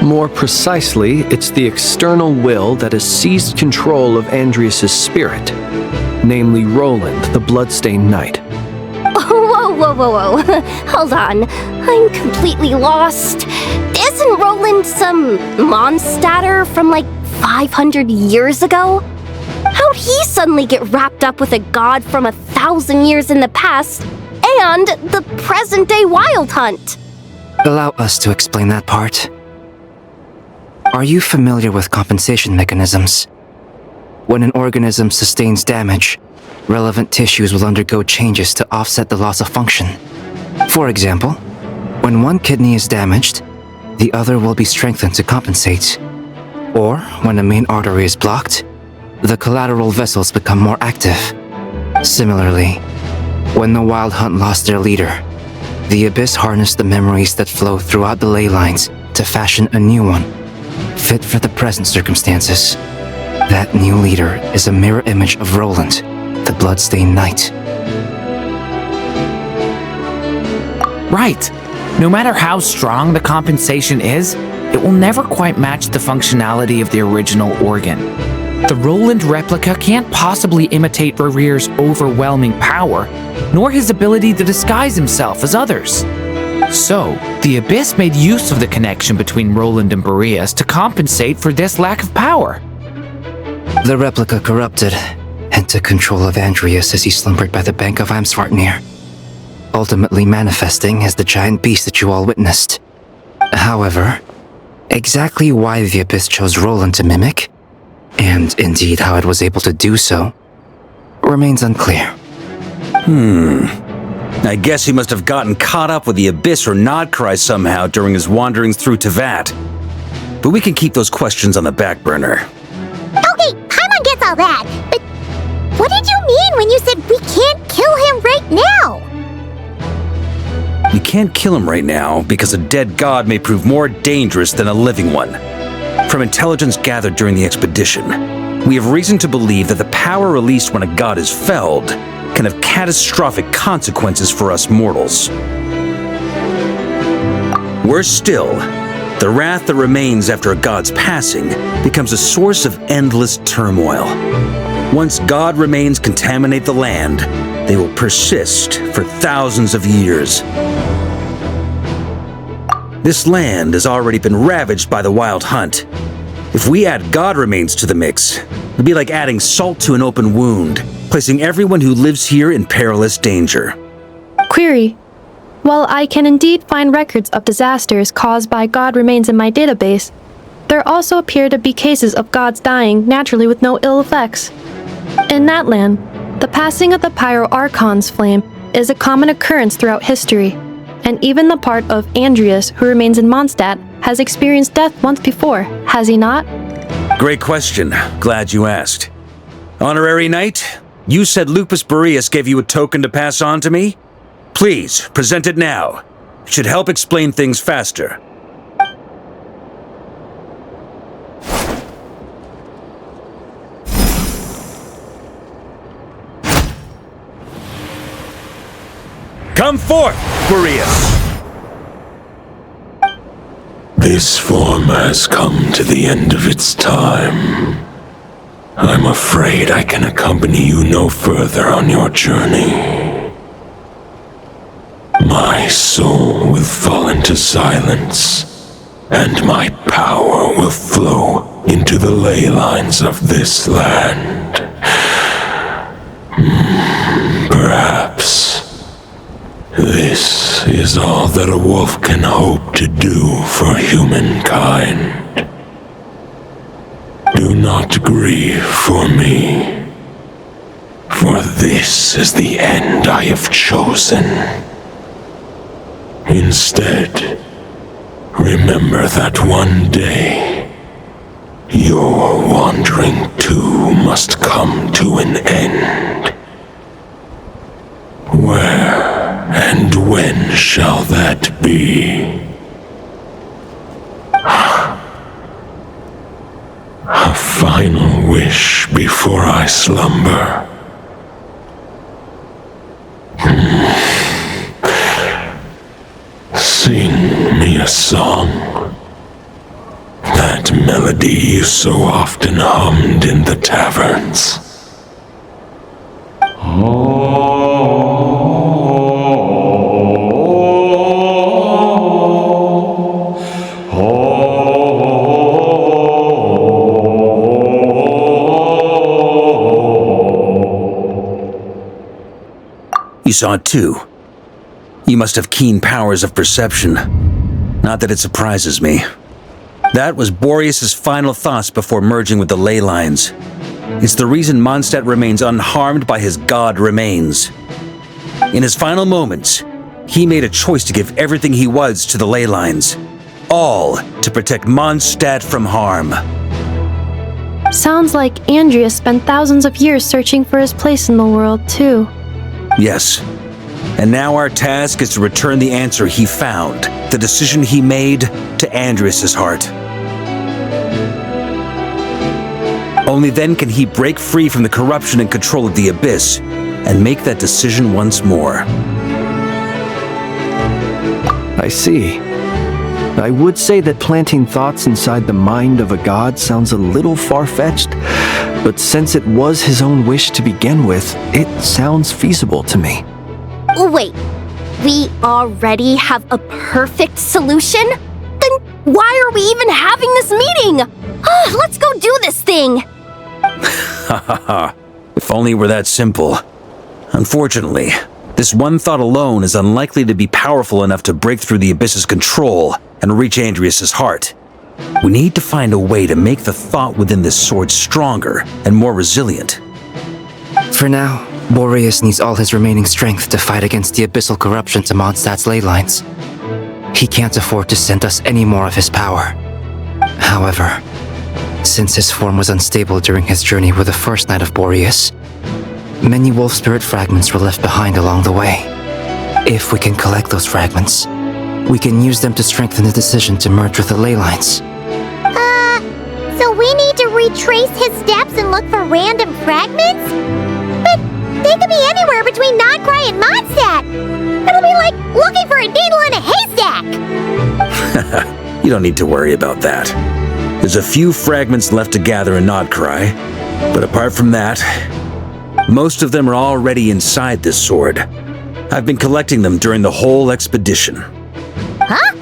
More precisely, it's the external will that has seized control of Andrias' spirit, namely Roland, the Bloodstained Knight. Whoa. Hold on. I'm completely lost. Isn't Roland some Mondstadter from like 500 years ago? How'd he suddenly get wrapped up with a god from 1,000 years in the past and the present-day Wild Hunt? Allow us to explain that part. Are you familiar with compensation mechanisms? When an organism sustains damage, relevant tissues will undergo changes to offset the loss of function. For example, when one kidney is damaged, the other will be strengthened to compensate. Or, when a main artery is blocked, the collateral vessels become more active. Similarly, when the Wild Hunt lost their leader, the Abyss harnessed the memories that flow throughout the ley lines to fashion a new one, fit for the present circumstances. That new leader is a mirror image of Roland, the Bloodstained Knight. Right. No matter how strong the compensation is, it will never quite match the functionality of the original organ. The Roland replica can't possibly imitate Rere's overwhelming power, nor his ability to disguise himself as others. So, the Abyss made use of the connection between Roland and Boreas to compensate for this lack of power. The replica corrupted and took control of Andrias as he slumbered by the bank of Amsvartnir, ultimately manifesting as the giant beast that you all witnessed. However, exactly why the Abyss chose Roland to mimic, and indeed how it was able to do so, remains unclear. I guess he must have gotten caught up with the Abyss or Nodcry somehow during his wanderings through Tevat. But we can keep those questions on the back burner. Okay, Paimon gets all that, but what did you mean when you said we can't kill him right now? We can't kill him right now because a dead god may prove more dangerous than a living one. From intelligence gathered during the expedition, we have reason to believe that the power released when a god is felled can have catastrophic consequences for us mortals. Worse still, the wrath that remains after a god's passing becomes a source of endless turmoil. Once god remains contaminate the land, they will persist for thousands of years. This land has already been ravaged by the Wild Hunt. If we add god remains to the mix, it'd be like adding salt to an open wound, placing everyone who lives here in perilous danger. Query. While I can indeed find records of disasters caused by god remains in my database, there also appear to be cases of gods dying naturally with no ill effects. In that land, the passing of the Pyro-Archon's flame is a common occurrence throughout history, and even the part of Andrias who remains in Mondstadt has experienced death once before, has he not? Great question. Glad you asked. Honorary Knight, you said Lupus Boreas gave you a token to pass on to me? Please, present it now. It should help explain things faster. Come forth, Boreas! This form has come to the end of its time. I'm afraid I can accompany you no further on your journey. My soul will fall into silence, and my power will flow into the ley lines of this land. Perhaps this is all that a wolf can hope to do for humankind. Do not grieve for me, for this is the end I have chosen. Instead, remember that one day, your wandering too must come to an end. Where and when shall that be? A final wish before I slumber. Sing me a song. That melody you so often hummed in the taverns. You saw it too. You must have keen powers of perception. Not that it surprises me. That was Boreas' final thoughts before merging with the ley lines. It's the reason Mondstadt remains unharmed by his god remains. In his final moments, he made a choice to give everything he was to the ley lines. All to protect Mondstadt from harm. Sounds like Andrea spent thousands of years searching for his place in the world, too. Yes. And now our task is to return the answer he found, the decision he made, to Andreas' heart. Only then can he break free from the corruption and control of the Abyss, and make that decision once more. I see. I would say that planting thoughts inside the mind of a god sounds a little far-fetched, but since it was his own wish to begin with, it sounds feasible to me. Wait, we already have a perfect solution? Then why are we even having this meeting? Let's go do this thing! Ha ha ha. If only it were that simple. Unfortunately, this one thought alone is unlikely to be powerful enough to break through the Abyss's control and reach Andreas' heart. We need to find a way to make the thought within this sword stronger and more resilient. For now, Boreas needs all his remaining strength to fight against the abyssal corruption to Mondstadt's ley lines. He can't afford to send us any more of his power. However, since his form was unstable during his journey with the first Knight of Boreas, many wolf spirit fragments were left behind along the way. If we can collect those fragments, we can use them to strengthen the decision to merge with the ley lines. So we need to retrace his steps and look for random fragments? But they could be anywhere between Nodcry and Mondstadt. It'll be like looking for a needle in a haystack. You don't need to worry about that. There's a few fragments left to gather in Nodcry, but apart from that, most of them are already inside this sword. I've been collecting them during the whole expedition. Huh?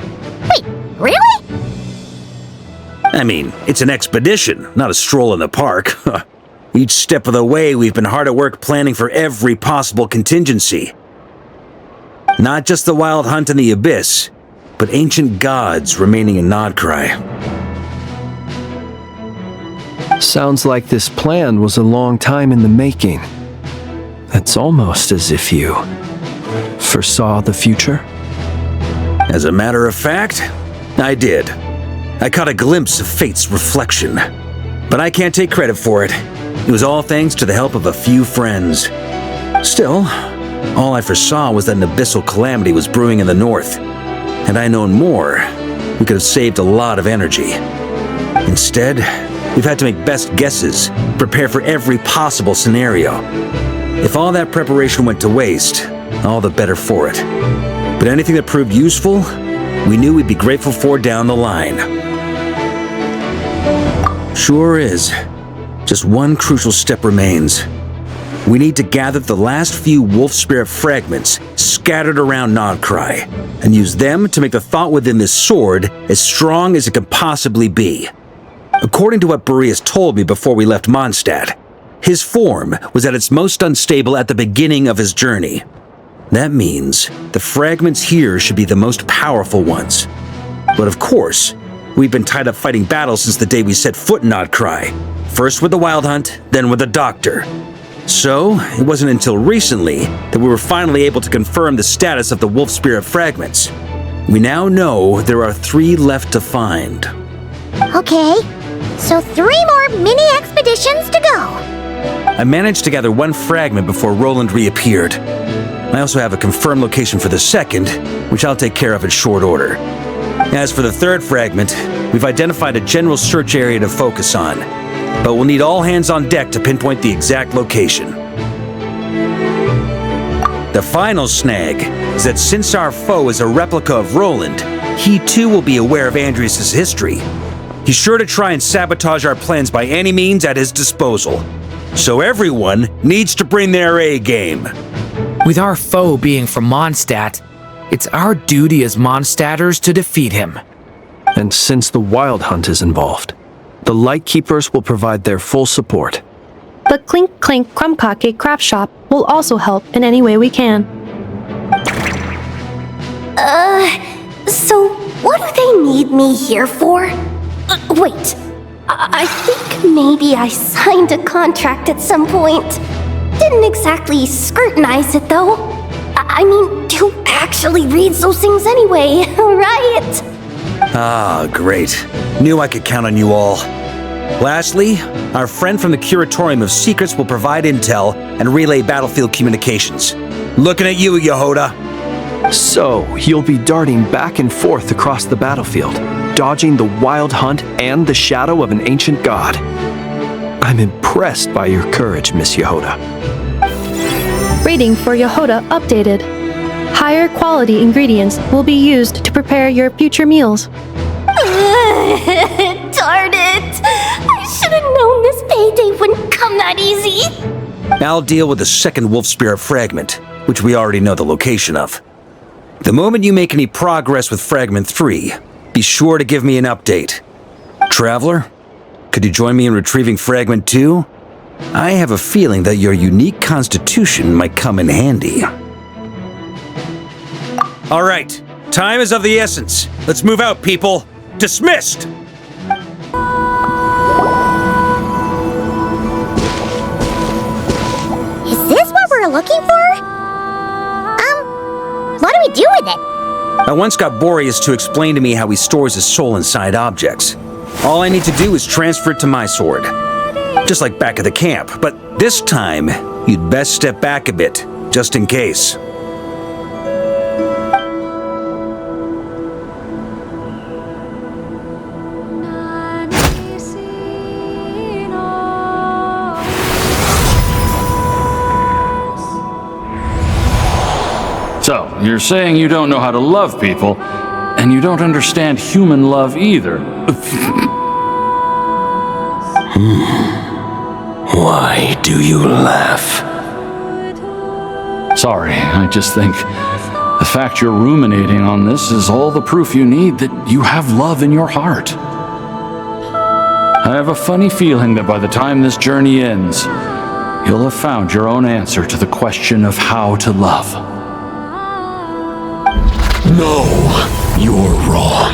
Wait, really? I mean, it's an expedition, not a stroll in the park. Each step of the way, we've been hard at work planning for every possible contingency. Not just the wild hunt in the Abyss, but ancient gods remaining in Nodcry. Sounds like this plan was a long time in the making. It's almost as if you foresaw the future. As a matter of fact, I did. I caught a glimpse of fate's reflection. But I can't take credit for it. It was all thanks to the help of a few friends. Still, all I foresaw was that an abyssal calamity was brewing in the north. Had I known more, we could have saved a lot of energy. Instead, we've had to make best guesses, prepare for every possible scenario. If all that preparation went to waste, all the better for it. But anything that proved useful, we knew we'd be grateful for down the line. Sure is. Just one crucial step remains. We need to gather the last few wolf spirit fragments scattered around Nodcry, and use them to make the thought within this sword as strong as it can possibly be. According to what Boreas told me before we left Mondstadt, his form was at its most unstable at the beginning of his journey. That means the fragments here should be the most powerful ones. But of course, we've been tied up fighting battles since the day we set foot in Nodcry. First with the Wild Hunt, then with the Doctor. So, it wasn't until recently that we were finally able to confirm the status of the wolf spirit fragments. We now know there are 3 left to find. Okay, so 3 more mini expeditions to go. I managed to gather 1 fragment before Roland reappeared. I also have a confirmed location for the second, which I'll take care of in short order. As for the 3rd fragment, we've identified a general search area to focus on, but we'll need all hands on deck to pinpoint the exact location. The final snag is that since our foe is a replica of Roland, he too will be aware of Andrias' history. He's sure to try and sabotage our plans by any means at his disposal. So everyone needs to bring their A game. With our foe being from Mondstadt, it's our duty as Mondstadters to defeat him. And since the Wild Hunt is involved, the Lightkeepers will provide their full support. The Clink Clink Krumkake craft shop will also help in any way we can. So what do they need me here for? Wait, I think maybe I signed a contract at some point. Didn't exactly scrutinize it though. I mean, who actually reads those things anyway, right? Ah, great. Knew I could count on you all. Lastly, our friend from the Curatorium of Secrets will provide intel and relay battlefield communications. Looking at you, Yehoda. So, you'll be darting back and forth across the battlefield, dodging the Wild Hunt and the shadow of an ancient god. I'm impressed by your courage, Miss Yehoda. Rating for Yehoda updated. Higher quality ingredients will be used to prepare your future meals. Darn it! I should have known this payday wouldn't come that easy. I'll deal with the second wolf spirit fragment, which we already know the location of. The moment you make any progress with Fragment 3, be sure to give me an update. Traveler, could you join me in retrieving Fragment 2? I have a feeling that your unique constitution might come in handy. All right, time is of the essence. Let's move out, people. Dismissed! Is this what we're looking for? What do we do with it? I once got Boreas to explain to me how he stores his soul inside objects. All I need to do is transfer it to my sword. Just like back at the camp, but this time, you'd best step back a bit, just in case. So, you're saying you don't know how to love people, and you don't understand human love either. Why do you laugh? Sorry, I just think the fact you're ruminating on this is all the proof you need that you have love in your heart. I have a funny feeling that by the time this journey ends, you'll have found your own answer to the question of how to love. No, you're wrong.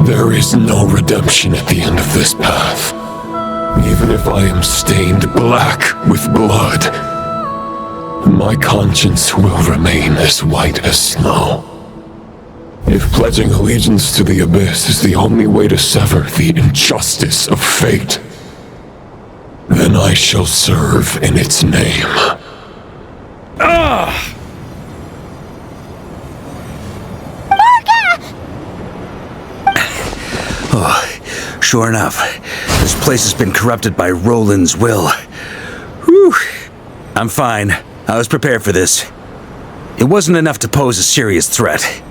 There is no redemption at the end of this path. Even if I am stained black with blood, my conscience will remain as white as snow. If pledging allegiance to the Abyss is the only way to sever the injustice of fate, then I shall serve in its name. Ah! Oh, sure enough, this place has been corrupted by Roland's will. Whew. I'm fine. I was prepared for this. It wasn't enough to pose a serious threat.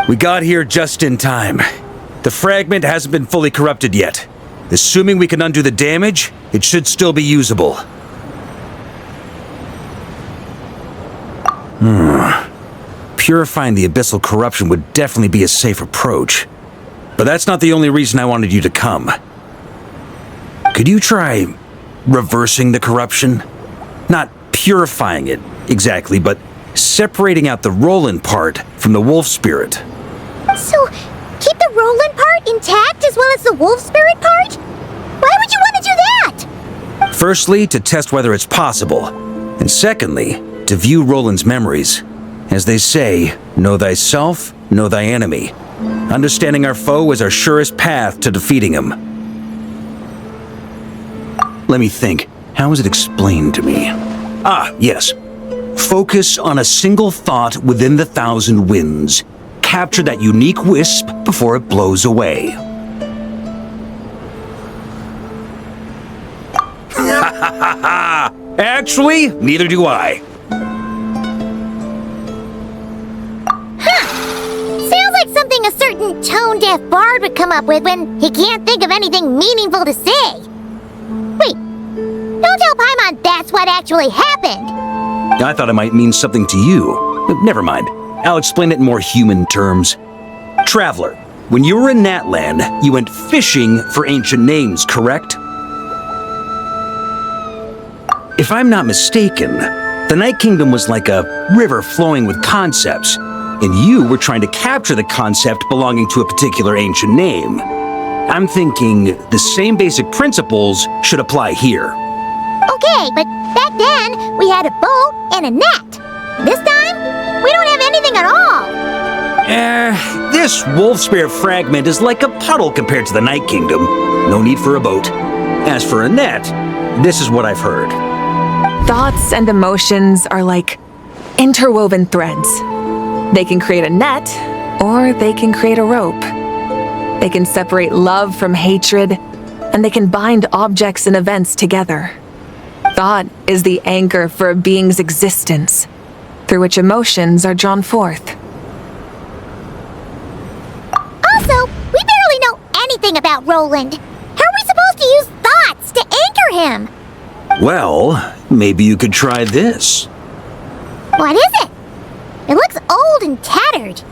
We got here just in time. The fragment hasn't been fully corrupted yet. Assuming we can undo the damage, it should still be usable. Purifying the abyssal corruption would definitely be a safe approach. But that's not the only reason I wanted you to come. Could you try reversing the corruption? Not purifying it, exactly, but separating out the Roland part from the wolf spirit. So, keep the Roland part intact as well as the wolf spirit part? Why would you want to do that? Firstly, to test whether it's possible. And secondly, to view Roland's memories. As they say, know thyself, know thy enemy. Understanding our foe is our surest path to defeating him. Let me think. How was it explained to me? Ah, yes. Focus on a single thought within the 1,000 winds. Capture that unique wisp before it blows away. Actually, neither do I. Sounds like something a certain tone-deaf bard would come up with when he can't think of anything meaningful to say. Wait, don't tell Paimon that's what actually happened. I thought it might mean something to you. But never mind. I'll explain it in more human terms. Traveler, when you were in Natland, you went fishing for ancient names, correct? If I'm not mistaken, the Night Kingdom was like a river flowing with concepts, and you were trying to capture the concept belonging to a particular ancient name. I'm thinking the same basic principles should apply here. Okay, but back then, we had a boat and a net. This time, we don't have anything at all. This wolf spirit fragment is like a puddle compared to the Night Kingdom. No need for a boat. As for a net, this is what I've heard. Thoughts and emotions are like interwoven threads. They can create a net, or they can create a rope. They can separate love from hatred, and they can bind objects and events together. Thought is the anchor for a being's existence, through which emotions are drawn forth. Also, we barely know anything about Roland. How are we supposed to use thoughts to anchor him? Well, maybe you could try this. What is it? It looks old and tattered.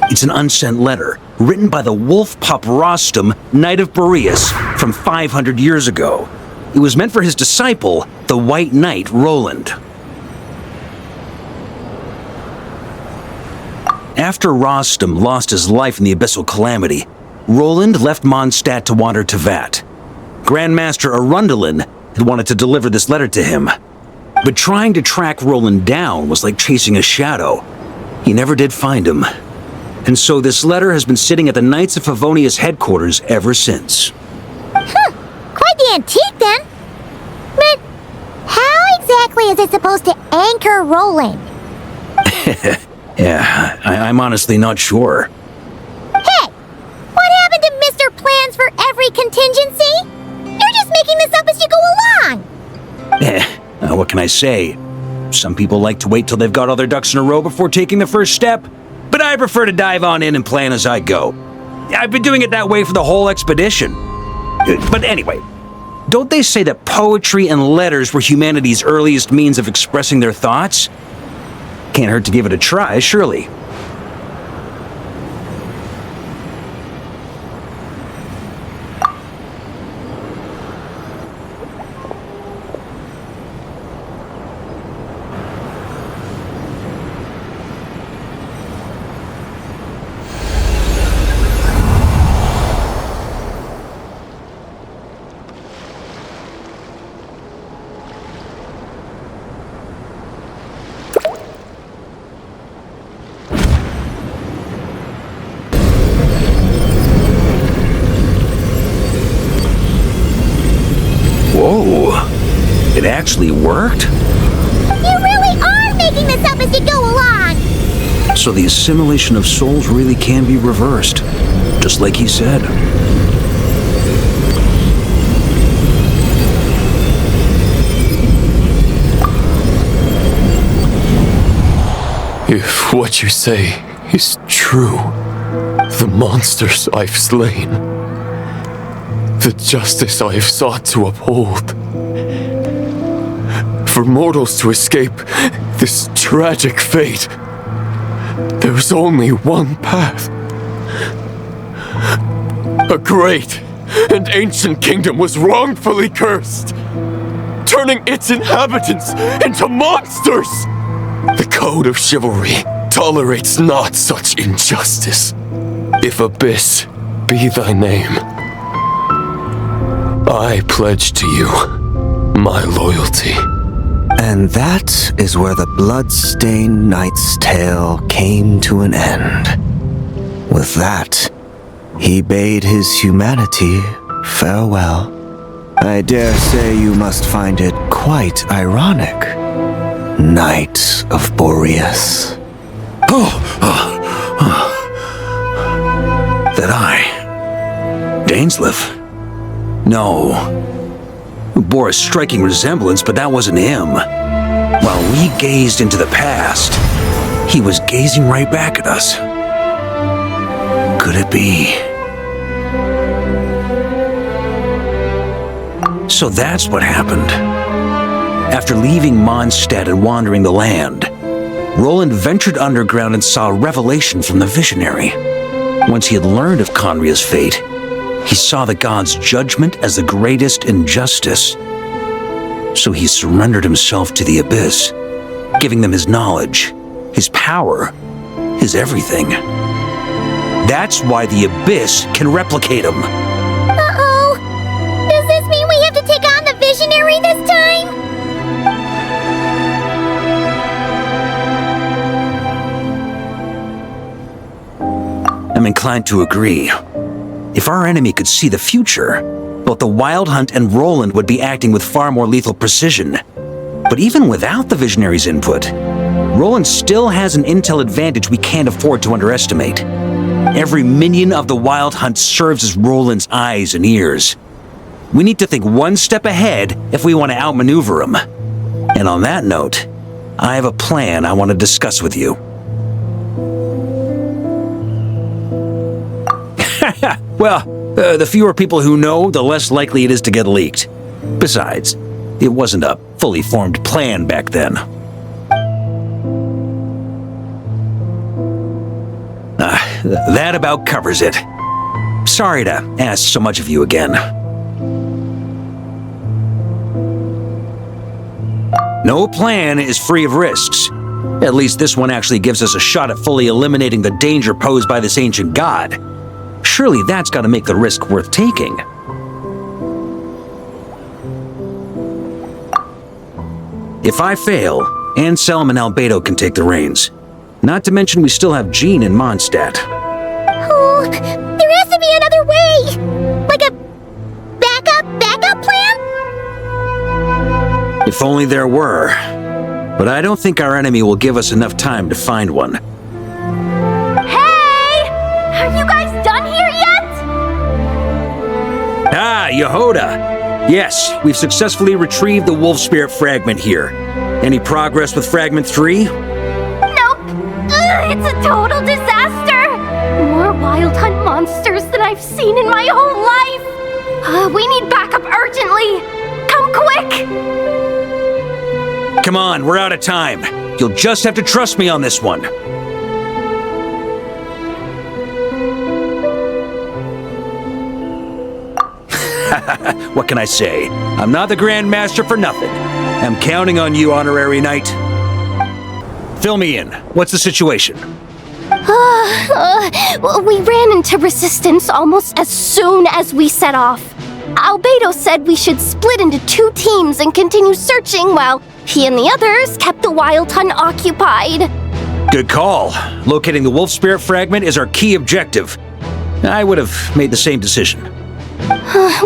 It's an unsent letter, written by the wolf pup Rostam, Knight of Boreas, from 500 years ago. It was meant for his disciple, the White Knight Roland. After Rostam lost his life in the Abyssal Calamity, Roland left Mondstadt to wander to Vat. Grandmaster Arundelen had wanted to deliver this letter to him. But trying to track Roland down was like chasing a shadow. He never did find him. And so this letter has been sitting at the Knights of Favonia's headquarters ever since. Quite the antique then. But how exactly is it supposed to anchor Roland? Yeah, I'm honestly not sure. Hey! What happened to Mr. Plans for every contingency? You're just making this up as you go along! What can I say? Some people like to wait till they've got all their ducks in a row before taking the first step, but I prefer to dive on in and plan as I go. I've been doing it that way for the whole expedition. But anyway, don't they say that poetry and letters were humanity's earliest means of expressing their thoughts? Can't hurt to give it a try, surely. It actually worked? You really are making this up as you go along! So the assimilation of souls really can be reversed, just like he said. If what you say is true, the monsters I've slain, the justice I have sought to uphold, for mortals to escape this tragic fate, there's only one path. A great and ancient kingdom was wrongfully cursed, turning its inhabitants into monsters. The code of chivalry tolerates not such injustice. If Abyss be thy name, I pledge to you my loyalty. And that is where the blood-stained knight's tale came to an end. With that, he bade his humanity farewell. I dare say you must find it quite ironic, Knight of Boreas. That I? Dainsleif? No. Bore a striking resemblance, but that wasn't him. While we gazed into the past, he was gazing right back at us. Could it be? So that's what happened. After leaving Mondstadt and wandering the land, Roland ventured underground and saw a revelation from the visionary. Once he had learned of Conria's fate, he saw the gods' judgment as the greatest injustice. So he surrendered himself to the Abyss, giving them his knowledge, his power, his everything. That's why the Abyss can replicate him. Uh-oh! Does this mean we have to take on the visionary this time? I'm inclined to agree. If our enemy could see the future, both the Wild Hunt and Roland would be acting with far more lethal precision. But even without the Visionary's input, Roland still has an intel advantage we can't afford to underestimate. Every minion of the Wild Hunt serves as Roland's eyes and ears. We need to think one step ahead if we want to outmaneuver him. And on that note, I have a plan I want to discuss with you. Well, the fewer people who know, the less likely it is to get leaked. Besides, it wasn't a fully formed plan back then. That about covers it. Sorry to ask so much of you again. No plan is free of risks. At least this one actually gives us a shot at fully eliminating the danger posed by this ancient god. Surely that's got to make the risk worth taking. If I fail, Anselm and Albedo can take the reins. Not to mention we still have Jean in Mondstadt. Oh, there has to be another way! Like a backup plan? If only there were. But I don't think our enemy will give us enough time to find one. Hey! Are you guys done here yet? Ah, Yehoda! Yes, we've successfully retrieved the Wolf Spirit fragment here. Any progress with Fragment 3? Nope! It's a total disaster! More Wild Hunt monsters than I've seen in my whole life! We need backup urgently! Come quick! Come on, we're out of time. You'll just have to trust me on this one. What can I say? I'm not the Grand Master for nothing. I'm counting on you, Honorary Knight. Fill me in. What's the situation? We ran into resistance almost as soon as we set off. Albedo said we should split into 2 teams and continue searching while he and the others kept the Wild Hunt occupied. Good call. Locating the Wolf Spirit fragment is our key objective. I would have made the same decision.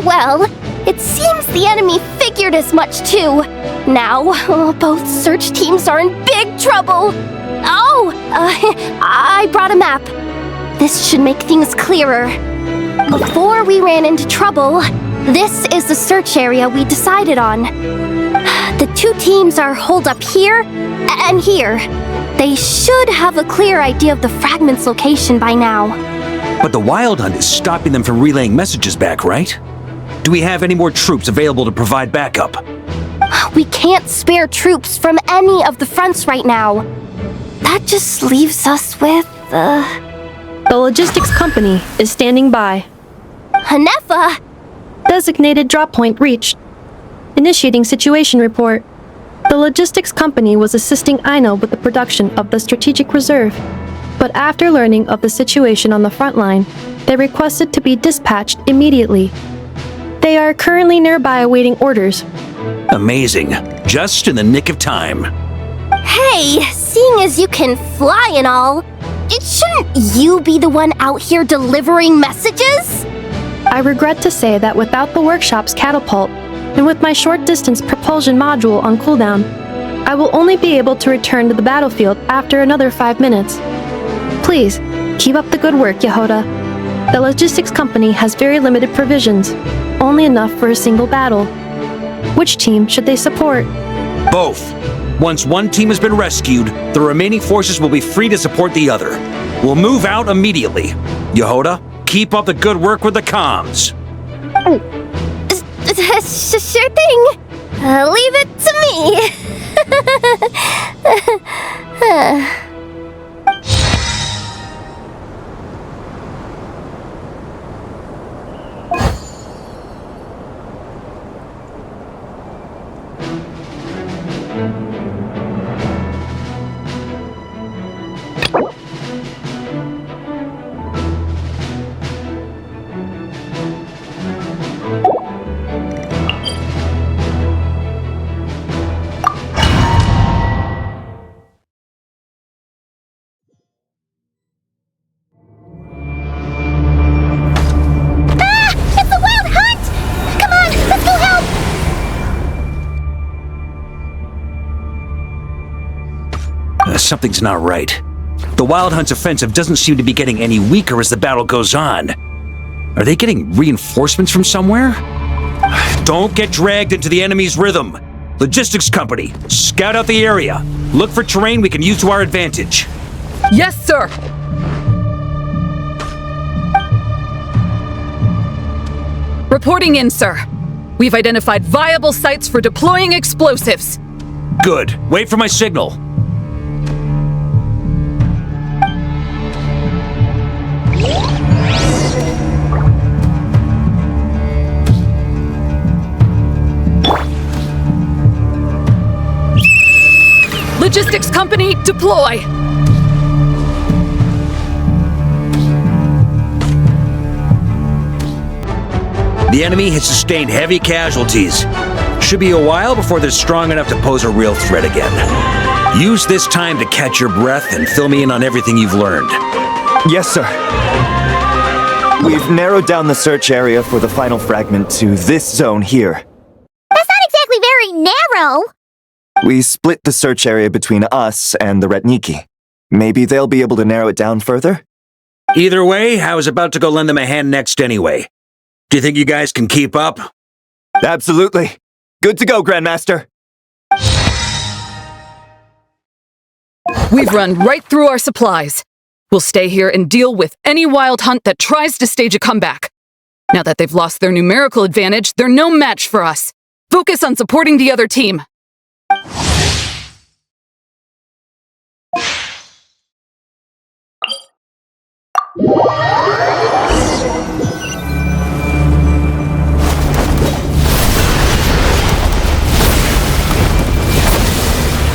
Well, it seems the enemy figured figured as much too. Now, both search teams are in big trouble. Oh, I brought a map. This should make things clearer. Before we ran into trouble, this is the search area we decided on. The two teams are holed up here and here. They should have a clear idea of the fragment's location by now. But the Wild Hunt is stopping them from relaying messages back, right? Do we have any more troops available to provide backup? We can't spare troops from any of the fronts right now. That just leaves us with, The logistics company is standing by. Hanefa! Designated drop point reached. Initiating situation report. The logistics company was assisting Aino with the production of the strategic reserve. But after learning of the situation on the front line, they requested to be dispatched immediately. They are currently nearby awaiting orders. Amazing. Just in the nick of time. Hey, seeing as you can fly and all, shouldn't you be the one out here delivering messages? I regret to say that without the workshop's catapult, and with my short-distance propulsion module on cooldown, I will only be able to return to the battlefield after another 5 minutes. Please, keep up the good work, Yehoda. The logistics company has very limited provisions, only enough for a single battle. Which team should they support? Both. Once one team has been rescued, the remaining forces will be free to support the other. We'll move out immediately. Yehoda, keep up the good work with the comms. Sure thing. Leave it to me. Something's not right. The Wild Hunt's offensive doesn't seem to be getting any weaker as the battle goes on. Are they getting reinforcements from somewhere? Don't get dragged into the enemy's rhythm. Logistics company, scout out the area. Look for terrain we can use to our advantage. Yes, sir! Reporting in, sir. We've identified viable sites for deploying explosives. Good. Wait for my signal. Logistics company, deploy! The enemy has sustained heavy casualties. Should be a while before they're strong enough to pose a real threat again. Use this time to catch your breath and fill me in on everything you've learned. Yes, sir. We've narrowed down the search area for the final fragment to this zone here. That's not exactly very narrow. We split the search area between us and the Retniki. Maybe they'll be able to narrow it down further? Either way, I was about to go lend them a hand next anyway. Do you think you guys can keep up? Absolutely. Good to go, Grandmaster. We've run right through our supplies. We'll stay here and deal with any Wild Hunt that tries to stage a comeback. Now that they've lost their numerical advantage, they're no match for us. Focus on supporting the other team.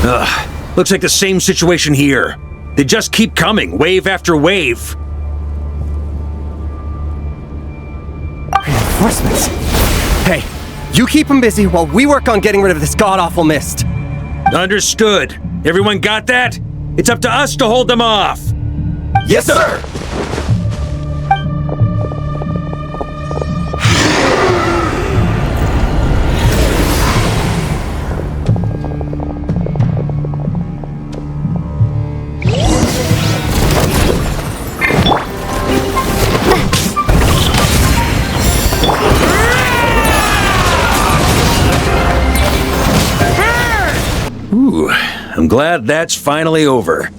Ugh, looks like the same situation here. They just keep coming, wave after wave. Reinforcements. Hey, you keep them busy while we work on getting rid of this god-awful mist. Understood. Everyone got that? It's up to us to hold them off. Yes, sir! I'm glad that's finally over.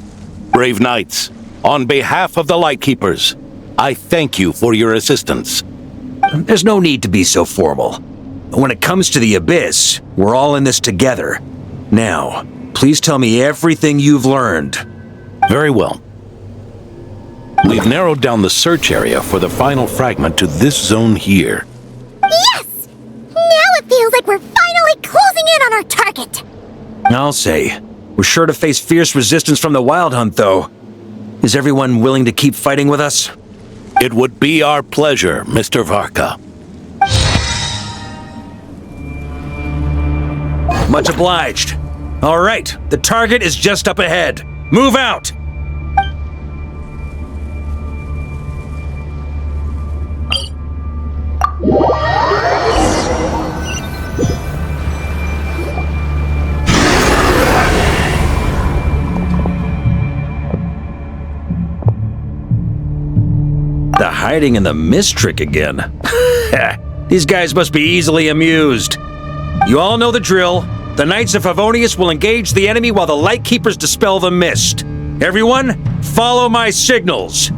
Brave knights, on behalf of the Lightkeepers, I thank you for your assistance. There's no need to be so formal. When it comes to the Abyss, we're all in this together. Now, please tell me everything you've learned. Very well. We've narrowed down the search area for the final fragment to this zone here. Yes! Now it feels like we're finally closing in on our target. I'll say. We're sure to face fierce resistance from the Wild Hunt, though. Is everyone willing to keep fighting with us? It would be our pleasure, Mr. Varka. Much obliged. All right, the target is just up ahead. Move out! The hiding in the mist trick again. These guys must be easily amused. You all know the drill. The Knights of Favonius will engage the enemy while the Lightkeepers dispel the mist. Everyone, follow my signals.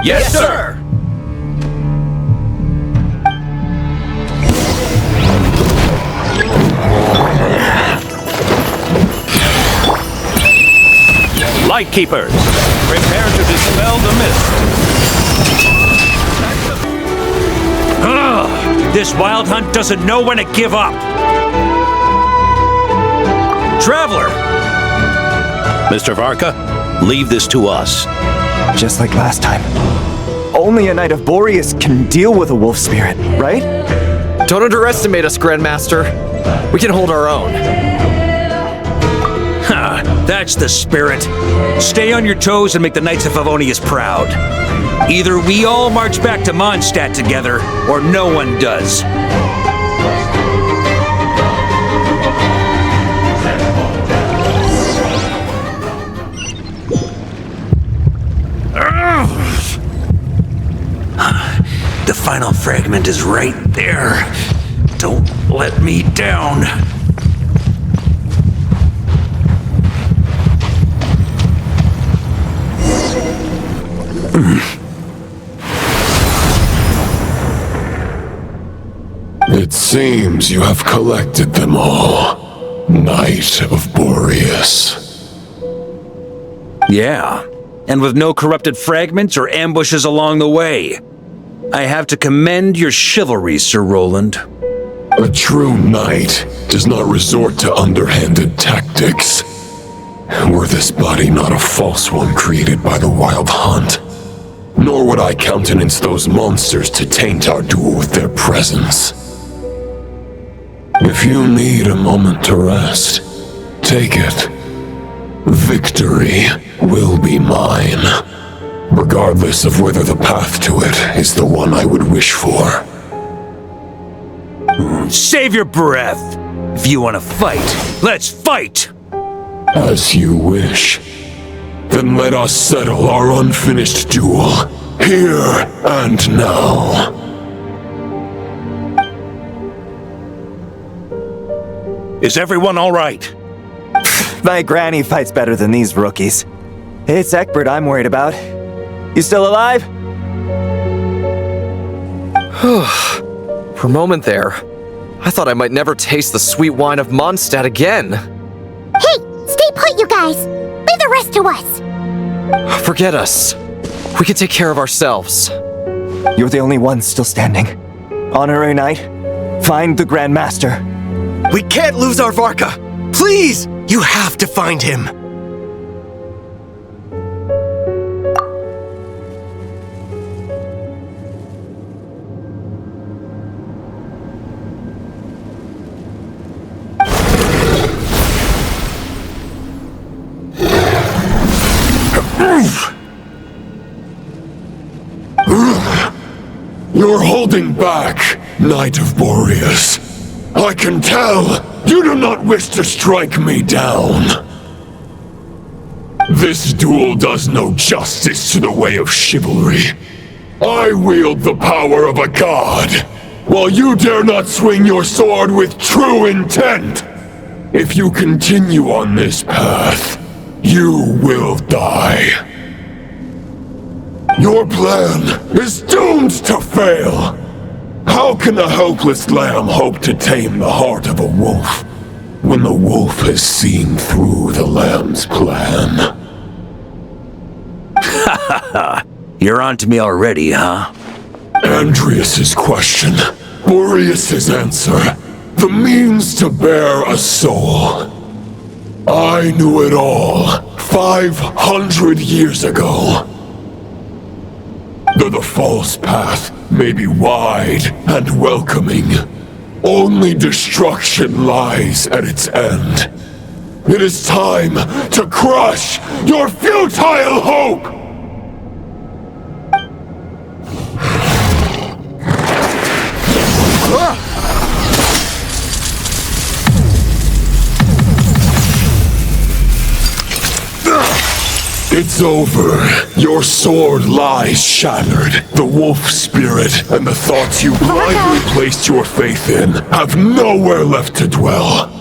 Yes, sir! Lightkeepers, prepare to dispel the mist. Ugh, this Wild Hunt doesn't know when to give up. Traveler! Mr. Varka, leave this to us. Just like last time. Only a Knight of Boreas can deal with a wolf spirit, right? Don't underestimate us, Grandmaster. We can hold our own. Ha! That's the spirit. Stay on your toes and make the Knights of Favonius proud. Either we all march back to Mondstadt together, or no one does. The final fragment is right there. Don't let me down. It seems you have collected them all, Knight of Boreas. Yeah, and with no corrupted fragments or ambushes along the way. I have to commend your chivalry, Sir Roland. A true knight does not resort to underhanded tactics. Were this body not a false one created by the Wild Hunt, nor would I countenance those monsters to taint our duel with their presence. If you need a moment to rest, take it. Victory will be mine, regardless of whether the path to it is the one I would wish for. Save your breath! If you want to fight, let's fight! As you wish. Then let us settle our unfinished duel, here and now. Is everyone all right? My granny fights better than these rookies. It's Egbert I'm worried about. You still alive? For a moment there, I thought I might never taste the sweet wine of Mondstadt again. Hey, stay put, you guys. Leave the rest to us. Forget us. We can take care of ourselves. You're the only one still standing. Honorary Knight, find the Grand Master. We can't lose our Varka! Please! You have to find him! You're holding back, Knight of Boreas. I can tell you do not wish to strike me down. This duel does no justice to the way of chivalry. I wield the power of a god, while you dare not swing your sword with true intent. If you continue on this path, you will die. Your plan is doomed to fail. How can a helpless lamb hope to tame the heart of a wolf when the wolf has seen through the lamb's plan? Ha ha ha! You're on to me already, huh? Andreas's question, Boreas's answer, the means to bear a soul. I knew it all 500 years ago. Though the false path may be wide and welcoming, only destruction lies at its end. It is time to crush your futile hope! It's over. Your sword lies shattered. The wolf spirit and the thoughts you blindly placed your faith in have nowhere left to dwell.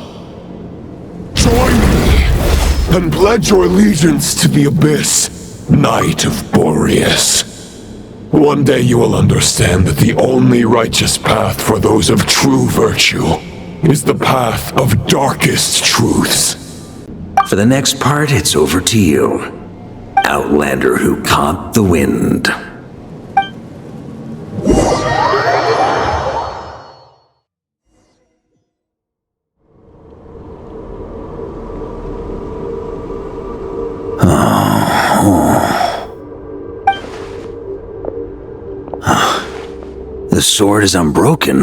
Join me and pledge your allegiance to the abyss, Knight of Boreas. One day you will understand that the only righteous path for those of true virtue is the path of darkest truths. For the next part, it's over to you. Outlander who caught the wind. The sword is unbroken,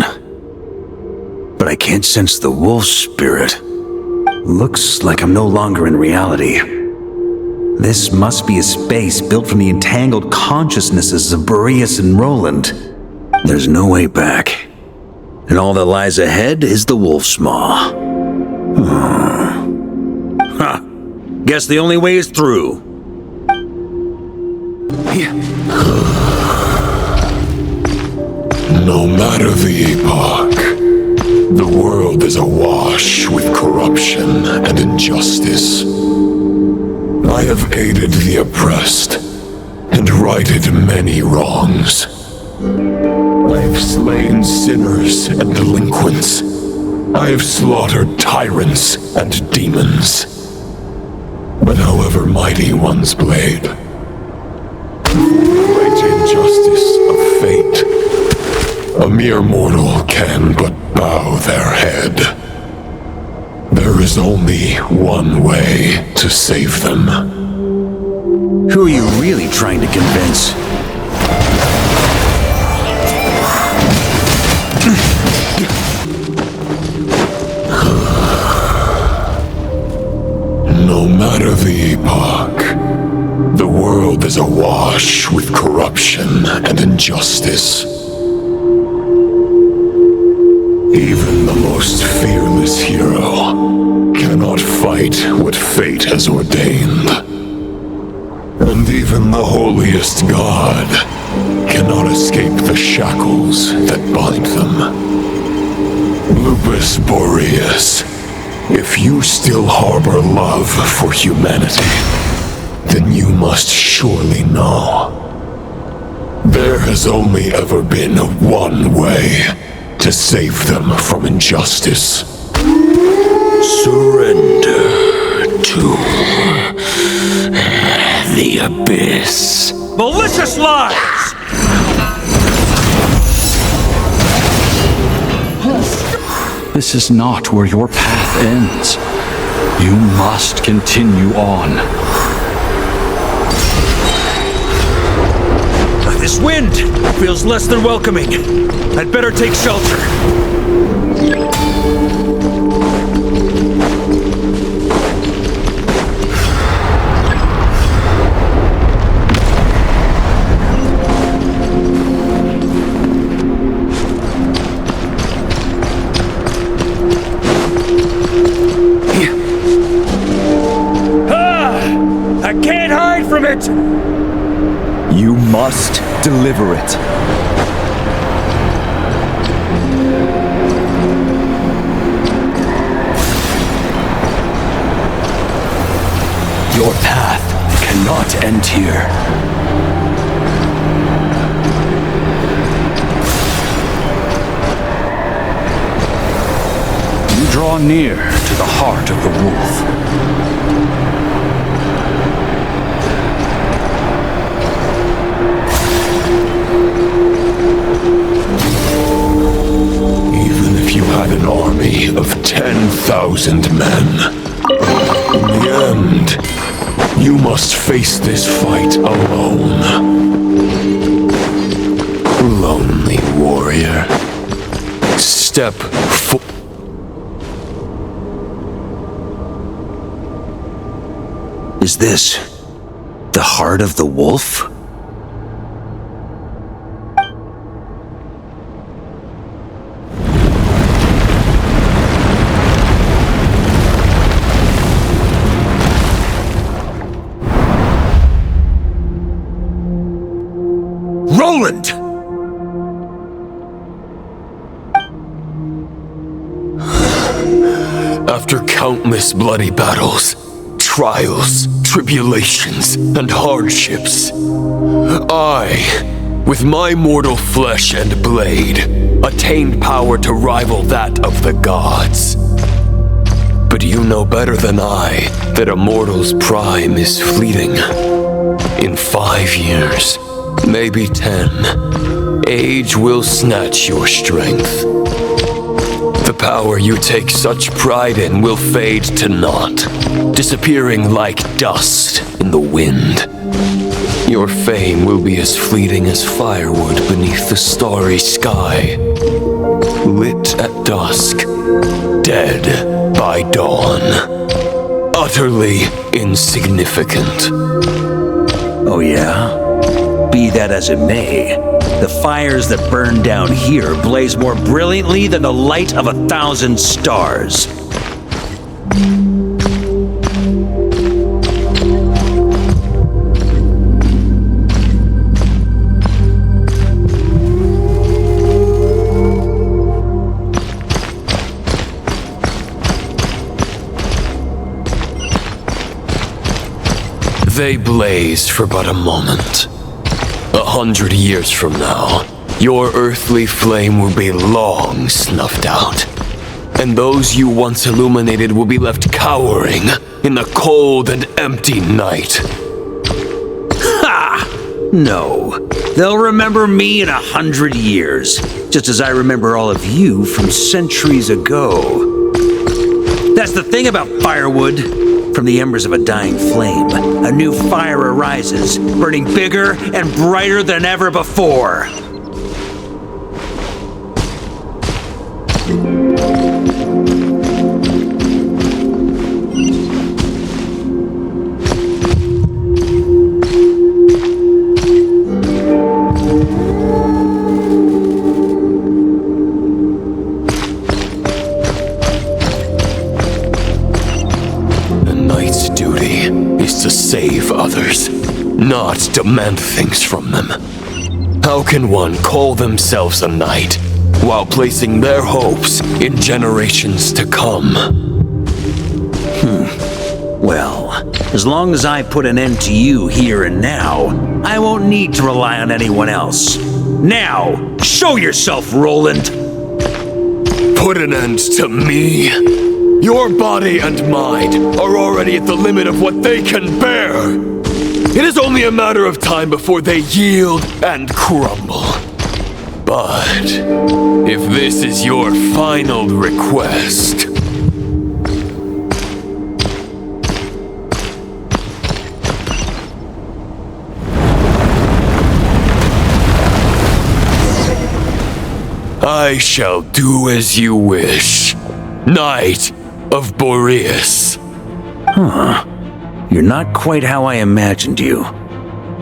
but I can't sense the wolf spirit. Looks like I'm no longer in reality. This must be a space built from the entangled consciousnesses of Boreas and Roland. There's no way back. And all that lies ahead is the wolf's maw. Huh. Guess the only way is through. No matter the epoch, the world is awash with corruption and injustice. I have aided the oppressed and righted many wrongs. I have slain sinners and delinquents. I have slaughtered tyrants and demons. But however mighty one's blade, the great injustice of fate, a mere mortal can but bow their head. There is only one way to save them. Who are you really trying to convince? No matter the epoch, the world is awash with corruption and injustice. Even the most fearless hero cannot fight what fate has ordained. And even the holiest god cannot escape the shackles that bind them. Lupus Boreas, if you still harbor love for humanity, then you must surely know. There has only ever been one way to save them from injustice. Surrender to the abyss. Malicious lies! This is not where your path ends. You must continue on. This wind feels less than welcoming. I'd better take shelter. I can't hide from it! You must deliver it. here. You draw near to the heart of the wolf. Even if you had an army of 10,000 men, in the end, you must face this fight alone. Lonely warrior. Step forward. Is this the heart of the wolf? Roland! After countless bloody battles, trials, tribulations, and hardships, I, with my mortal flesh and blade, attained power to rival that of the gods. But you know better than I that a mortal's prime is fleeting. In 5 years, maybe 10, age will snatch your strength. The power you take such pride in will fade to naught, disappearing like dust in the wind. Your fame will be as fleeting as firewood beneath the starry sky, lit at dusk, dead by dawn, utterly insignificant. Oh yeah? Be that as it may, the fires that burn down here blaze more brilliantly than the light of 1,000 stars. They blaze for but a moment. 100 years from now, your earthly flame will be long snuffed out, and those you once illuminated will be left cowering in the cold and empty night. Ha! No. They'll remember me in 100 years, just as I remember all of you from centuries ago. That's the thing about firewood. From the embers of a dying flame, a new fire arises, burning bigger and brighter than ever before. To save others, not demand things from them. How can one call themselves a knight while placing their hopes in generations to come? Well, as long as I put an end to you here and now, I won't need to rely on anyone else. Now, show yourself, Roland! Put an end to me? Your body and mind are already at the limit of what they can bear. It is only a matter of time before they yield and crumble. But if this is your final request, I shall do as you wish, Knight of Boreas. Huh. You're not quite how I imagined you.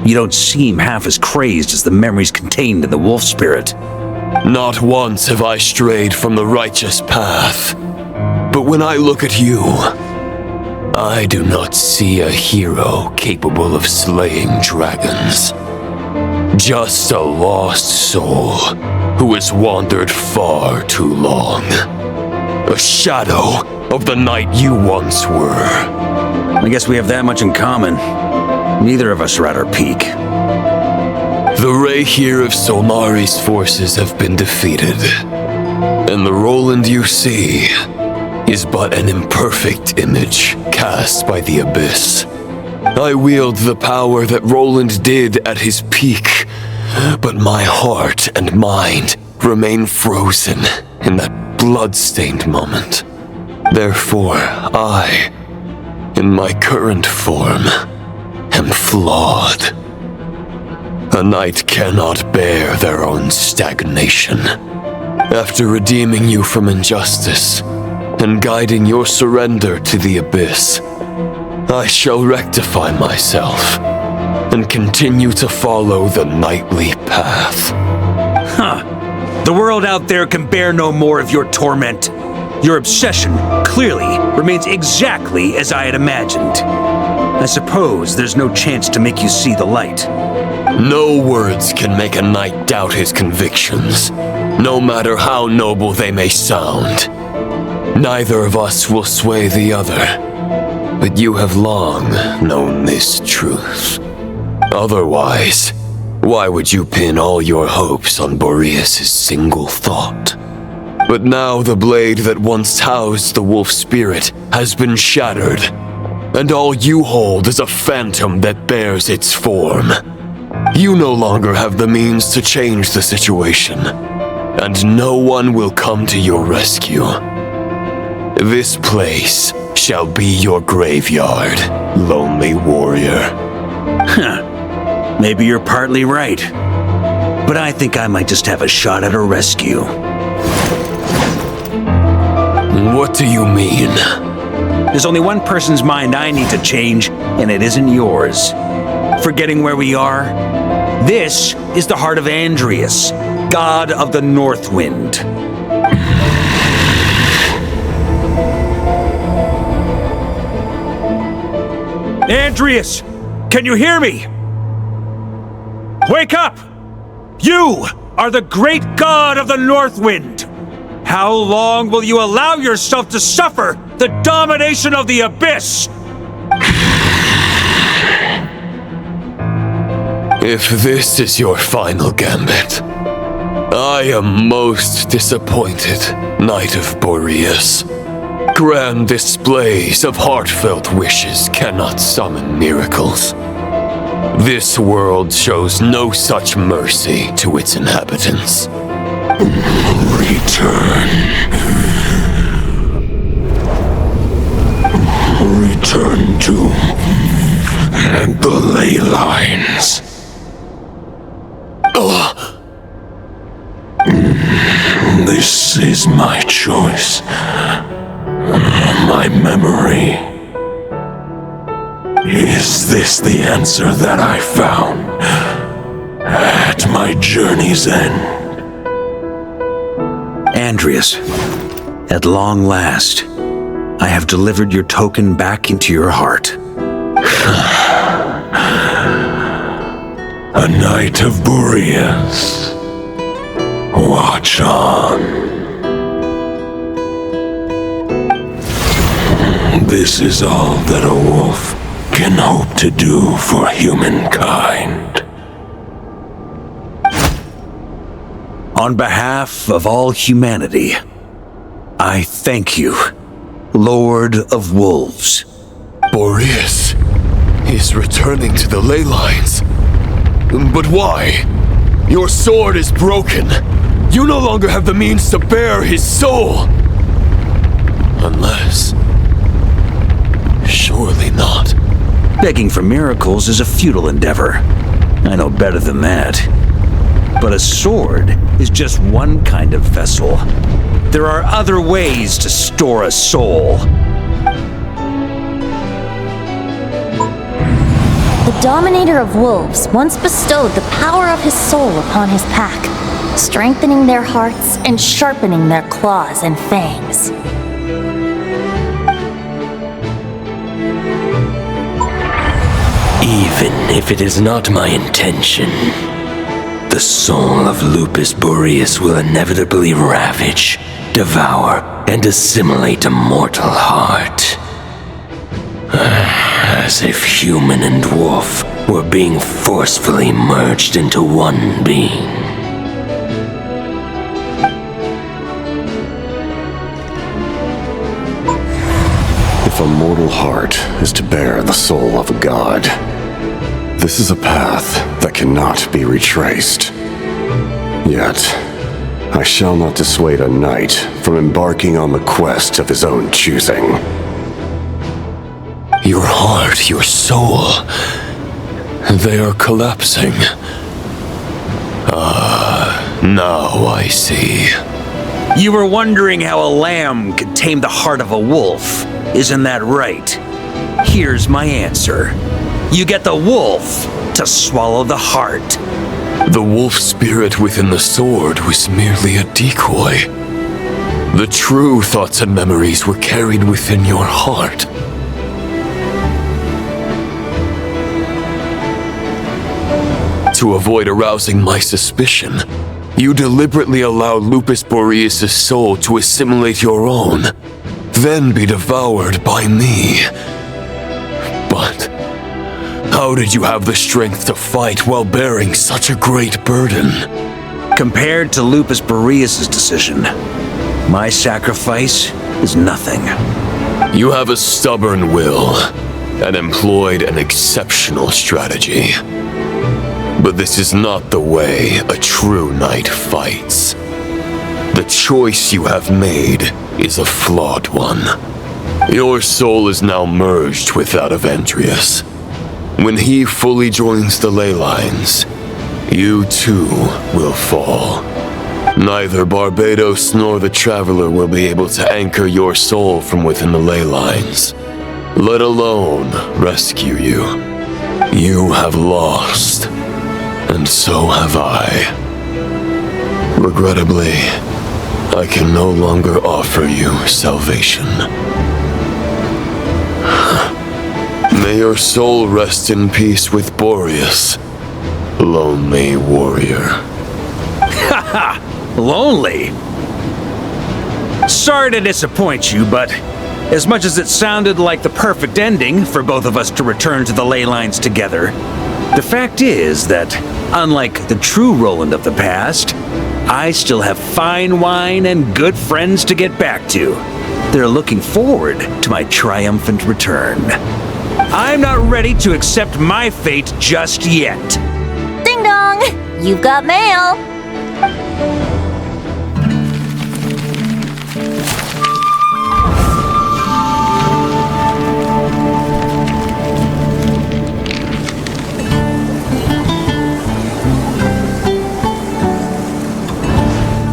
You don't seem half as crazed as the memories contained in the wolf spirit. Not once have I strayed from the righteous path. But when I look at you, I do not see a hero capable of slaying dragons. Just a lost soul who has wandered far too long. A shadow of the knight you once were. I guess we have that much in common. Neither of us are at our peak. The Rayhir of Solmari's forces have been defeated, and the Roland you see is but an imperfect image cast by the Abyss. I wield the power that Roland did at his peak, but my heart and mind remain frozen in that blood-stained moment. Therefore, I, in my current form, am flawed. A knight cannot bear their own stagnation. After redeeming you from injustice and guiding your surrender to the Abyss, I shall rectify myself and continue to follow the knightly path. Huh. The world out there can bear no more of your torment. Your obsession clearly remains exactly as I had imagined. I suppose there's no chance to make you see the light. No words can make a knight doubt his convictions, no matter how noble they may sound. Neither of us will sway the other, but you have long known this truth. Otherwise, why would you pin all your hopes on Boreas' single thought? But now the blade that once housed the wolf spirit has been shattered, and all you hold is a phantom that bears its form. You no longer have the means to change the situation, and no one will come to your rescue. This place shall be your graveyard, lonely warrior. Huh. Maybe you're partly right, but I think I might just have a shot at a rescue. What do you mean? There's only one person's mind I need to change, and it isn't yours. Forgetting where we are? This is the heart of Andrias, god of the North Wind. Andrias! Can you hear me? Wake up! You are the great god of the North Wind! How long will you allow yourself to suffer the domination of the Abyss? If this is your final gambit, I am most disappointed, Knight of Boreas. Grand displays of heartfelt wishes cannot summon miracles. This world shows no such mercy to its inhabitants. Return. Return to the ley lines. This is my choice. My memory. Is this the answer that I found at my journey's end? Andrias, at long last, I have delivered your token back into your heart. A Knight of Boreas. Watch on. This is all that a wolf can hope to do for humankind. On behalf of all humanity, I thank you, Lord of Wolves. Boreas is returning to the ley lines. But why? Your sword is broken. You no longer have the means to bear his soul. Unless... surely not. Begging for miracles is a futile endeavor. I know better than that. But a sword is just one kind of vessel. There are other ways to store a soul. The Dominator of Wolves once bestowed the power of his soul upon his pack, strengthening their hearts and sharpening their claws and fangs. Even if it is not my intention, the soul of Lupus Boreas will inevitably ravage, devour, and assimilate a mortal heart. As if human and wolf were being forcefully merged into one being. If a mortal heart is to bear the soul of a god, this is a path that cannot be retraced. Yet, I shall not dissuade a knight from embarking on the quest of his own choosing. Your heart, your soul, they are collapsing. Now I see. You were wondering how a lamb could tame the heart of a wolf, isn't that right? Here's my answer. You get the wolf to swallow the heart. The wolf spirit within the sword was merely a decoy. The true thoughts and memories were carried within your heart. To avoid arousing my suspicion, you deliberately allowed Lupus Boreas' soul to assimilate your own, then be devoured by me. But how did you have the strength to fight while bearing such a great burden? Compared to Lupus Boreas' decision, my sacrifice is nothing. You have a stubborn will and employed an exceptional strategy. But this is not the way a true knight fights. The choice you have made is a flawed one. Your soul is now merged with that of Andreas. When he fully joins the ley lines, you too will fall. Neither Barbados nor the Traveler will be able to anchor your soul from within the ley lines, let alone rescue you. You have lost. And so have I. Regrettably, I can no longer offer you salvation. May your soul rest in peace with Boreas, lonely warrior. Haha! Lonely? Sorry to disappoint you, but as much as it sounded like the perfect ending for both of us to return to the ley lines together, the fact is that, unlike the true Roland of the past, I still have fine wine and good friends to get back to. They're looking forward to my triumphant return. I'm not ready to accept my fate just yet. Ding dong! You've got mail!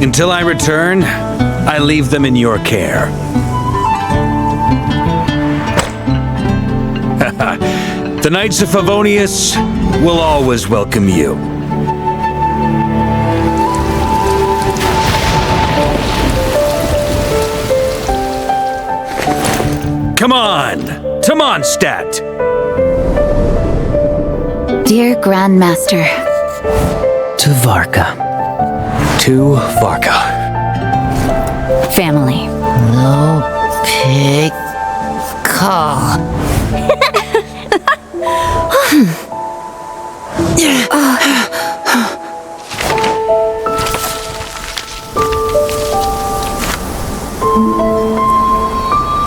Until I return, I leave them in your care. The Knights of Favonius will always welcome you. Come on, to Mondstadt! Dear Grandmaster. To Varka. To Varka. Family. No pig call.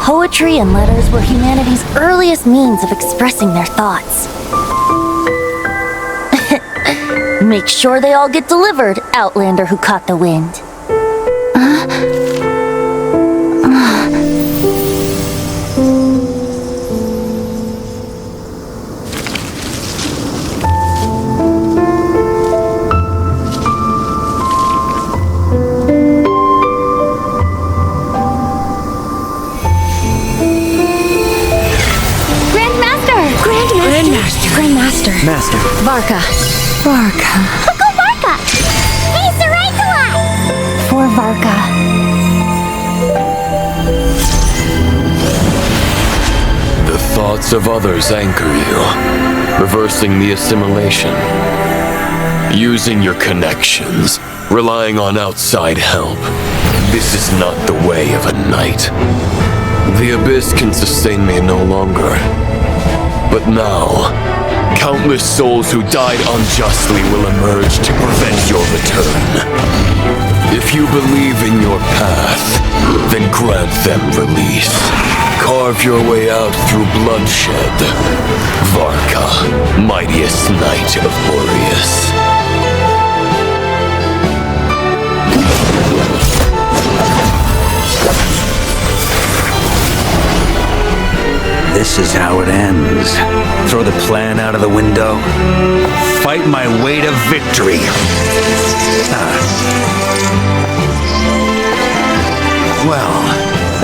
Poetry and letters were humanity's earliest means of expressing their thoughts. Make sure they all get delivered, Outlander who caught the wind. Grandmaster. Master. Varka. Go Varka! Hey, Sarai! For Varka. The thoughts of others anchor you, reversing the assimilation. Using your connections, relying on outside help. This is not the way of a knight. The Abyss can sustain me no longer. But now, Countless souls who died unjustly will emerge to prevent your return. If you believe in your path, then grant them release. Carve your way out through bloodshed. Varka, mightiest knight of Boreas. This is how it ends. Throw the plan out of the window. Fight my way to victory. Well,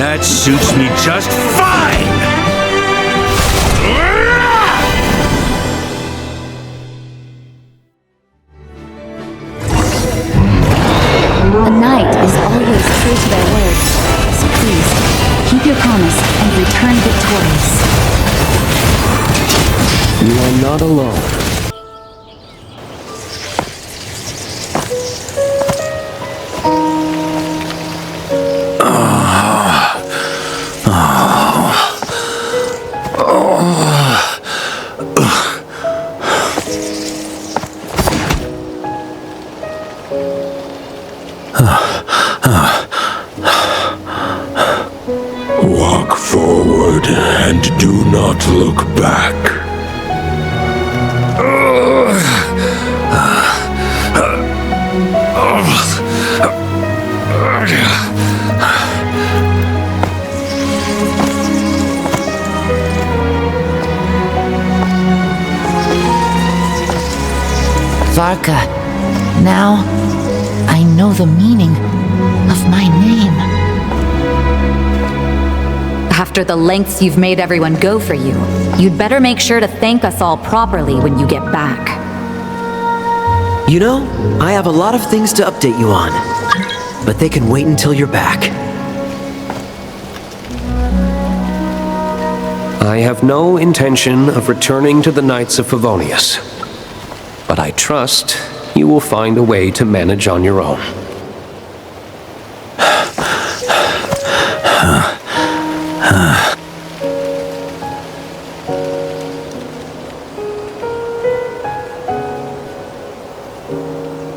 that suits me just fine! A knight is always true to their word. So please, keep your promise and return victorious. You are not alone. Walk forward and do not look back. Varka, now I know the meaning of my name. After the lengths you've made everyone go for you, you'd better make sure to thank us all properly when you get back. You know, I have a lot of things to update you on, but they can wait until you're back. I have no intention of returning to the Knights of Favonius, but I trust you will find a way to manage on your own.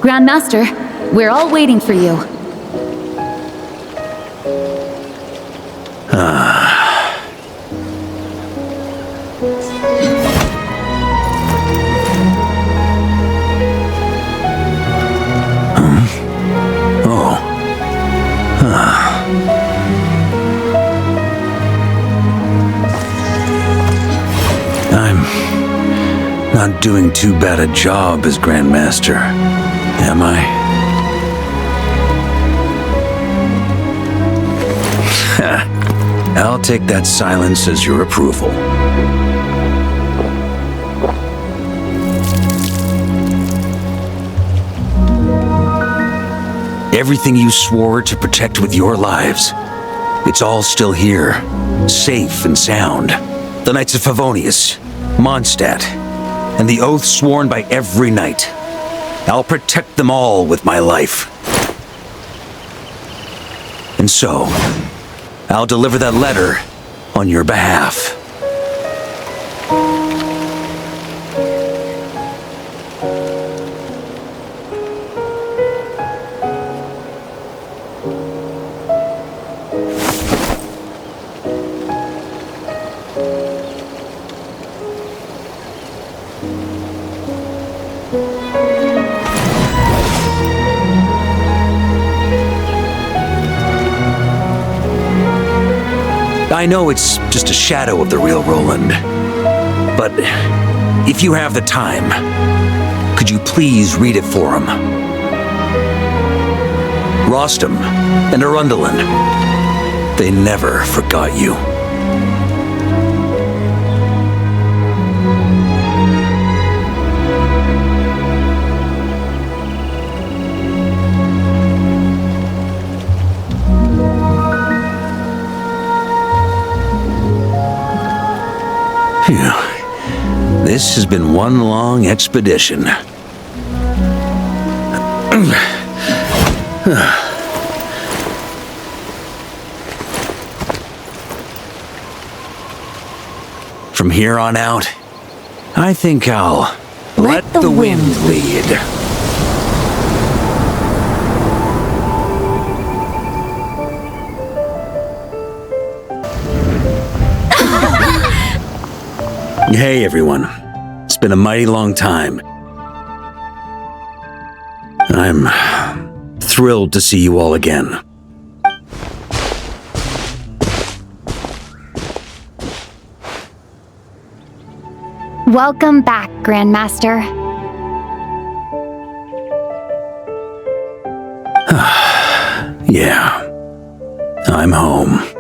Grandmaster, we're all waiting for you. I'm not doing too bad a job as Grandmaster, am I? I'll take that silence as your approval. Everything you swore to protect with your lives, it's all still here, safe and sound. The Knights of Favonius, Mondstadt, and the oath sworn by every knight. I'll protect them all with my life. And so, I'll deliver that letter on your behalf. I know it's just a shadow of the real Roland, but if you have the time, could you please read it for him? Rostam and Arundelen, they never forgot you. Phew. This has been one long expedition. From here on out, I think I'll let the wind lead. Hey everyone. It's been a mighty long time. I'm thrilled to see you all again. Welcome back, Grandmaster. Yeah, I'm home.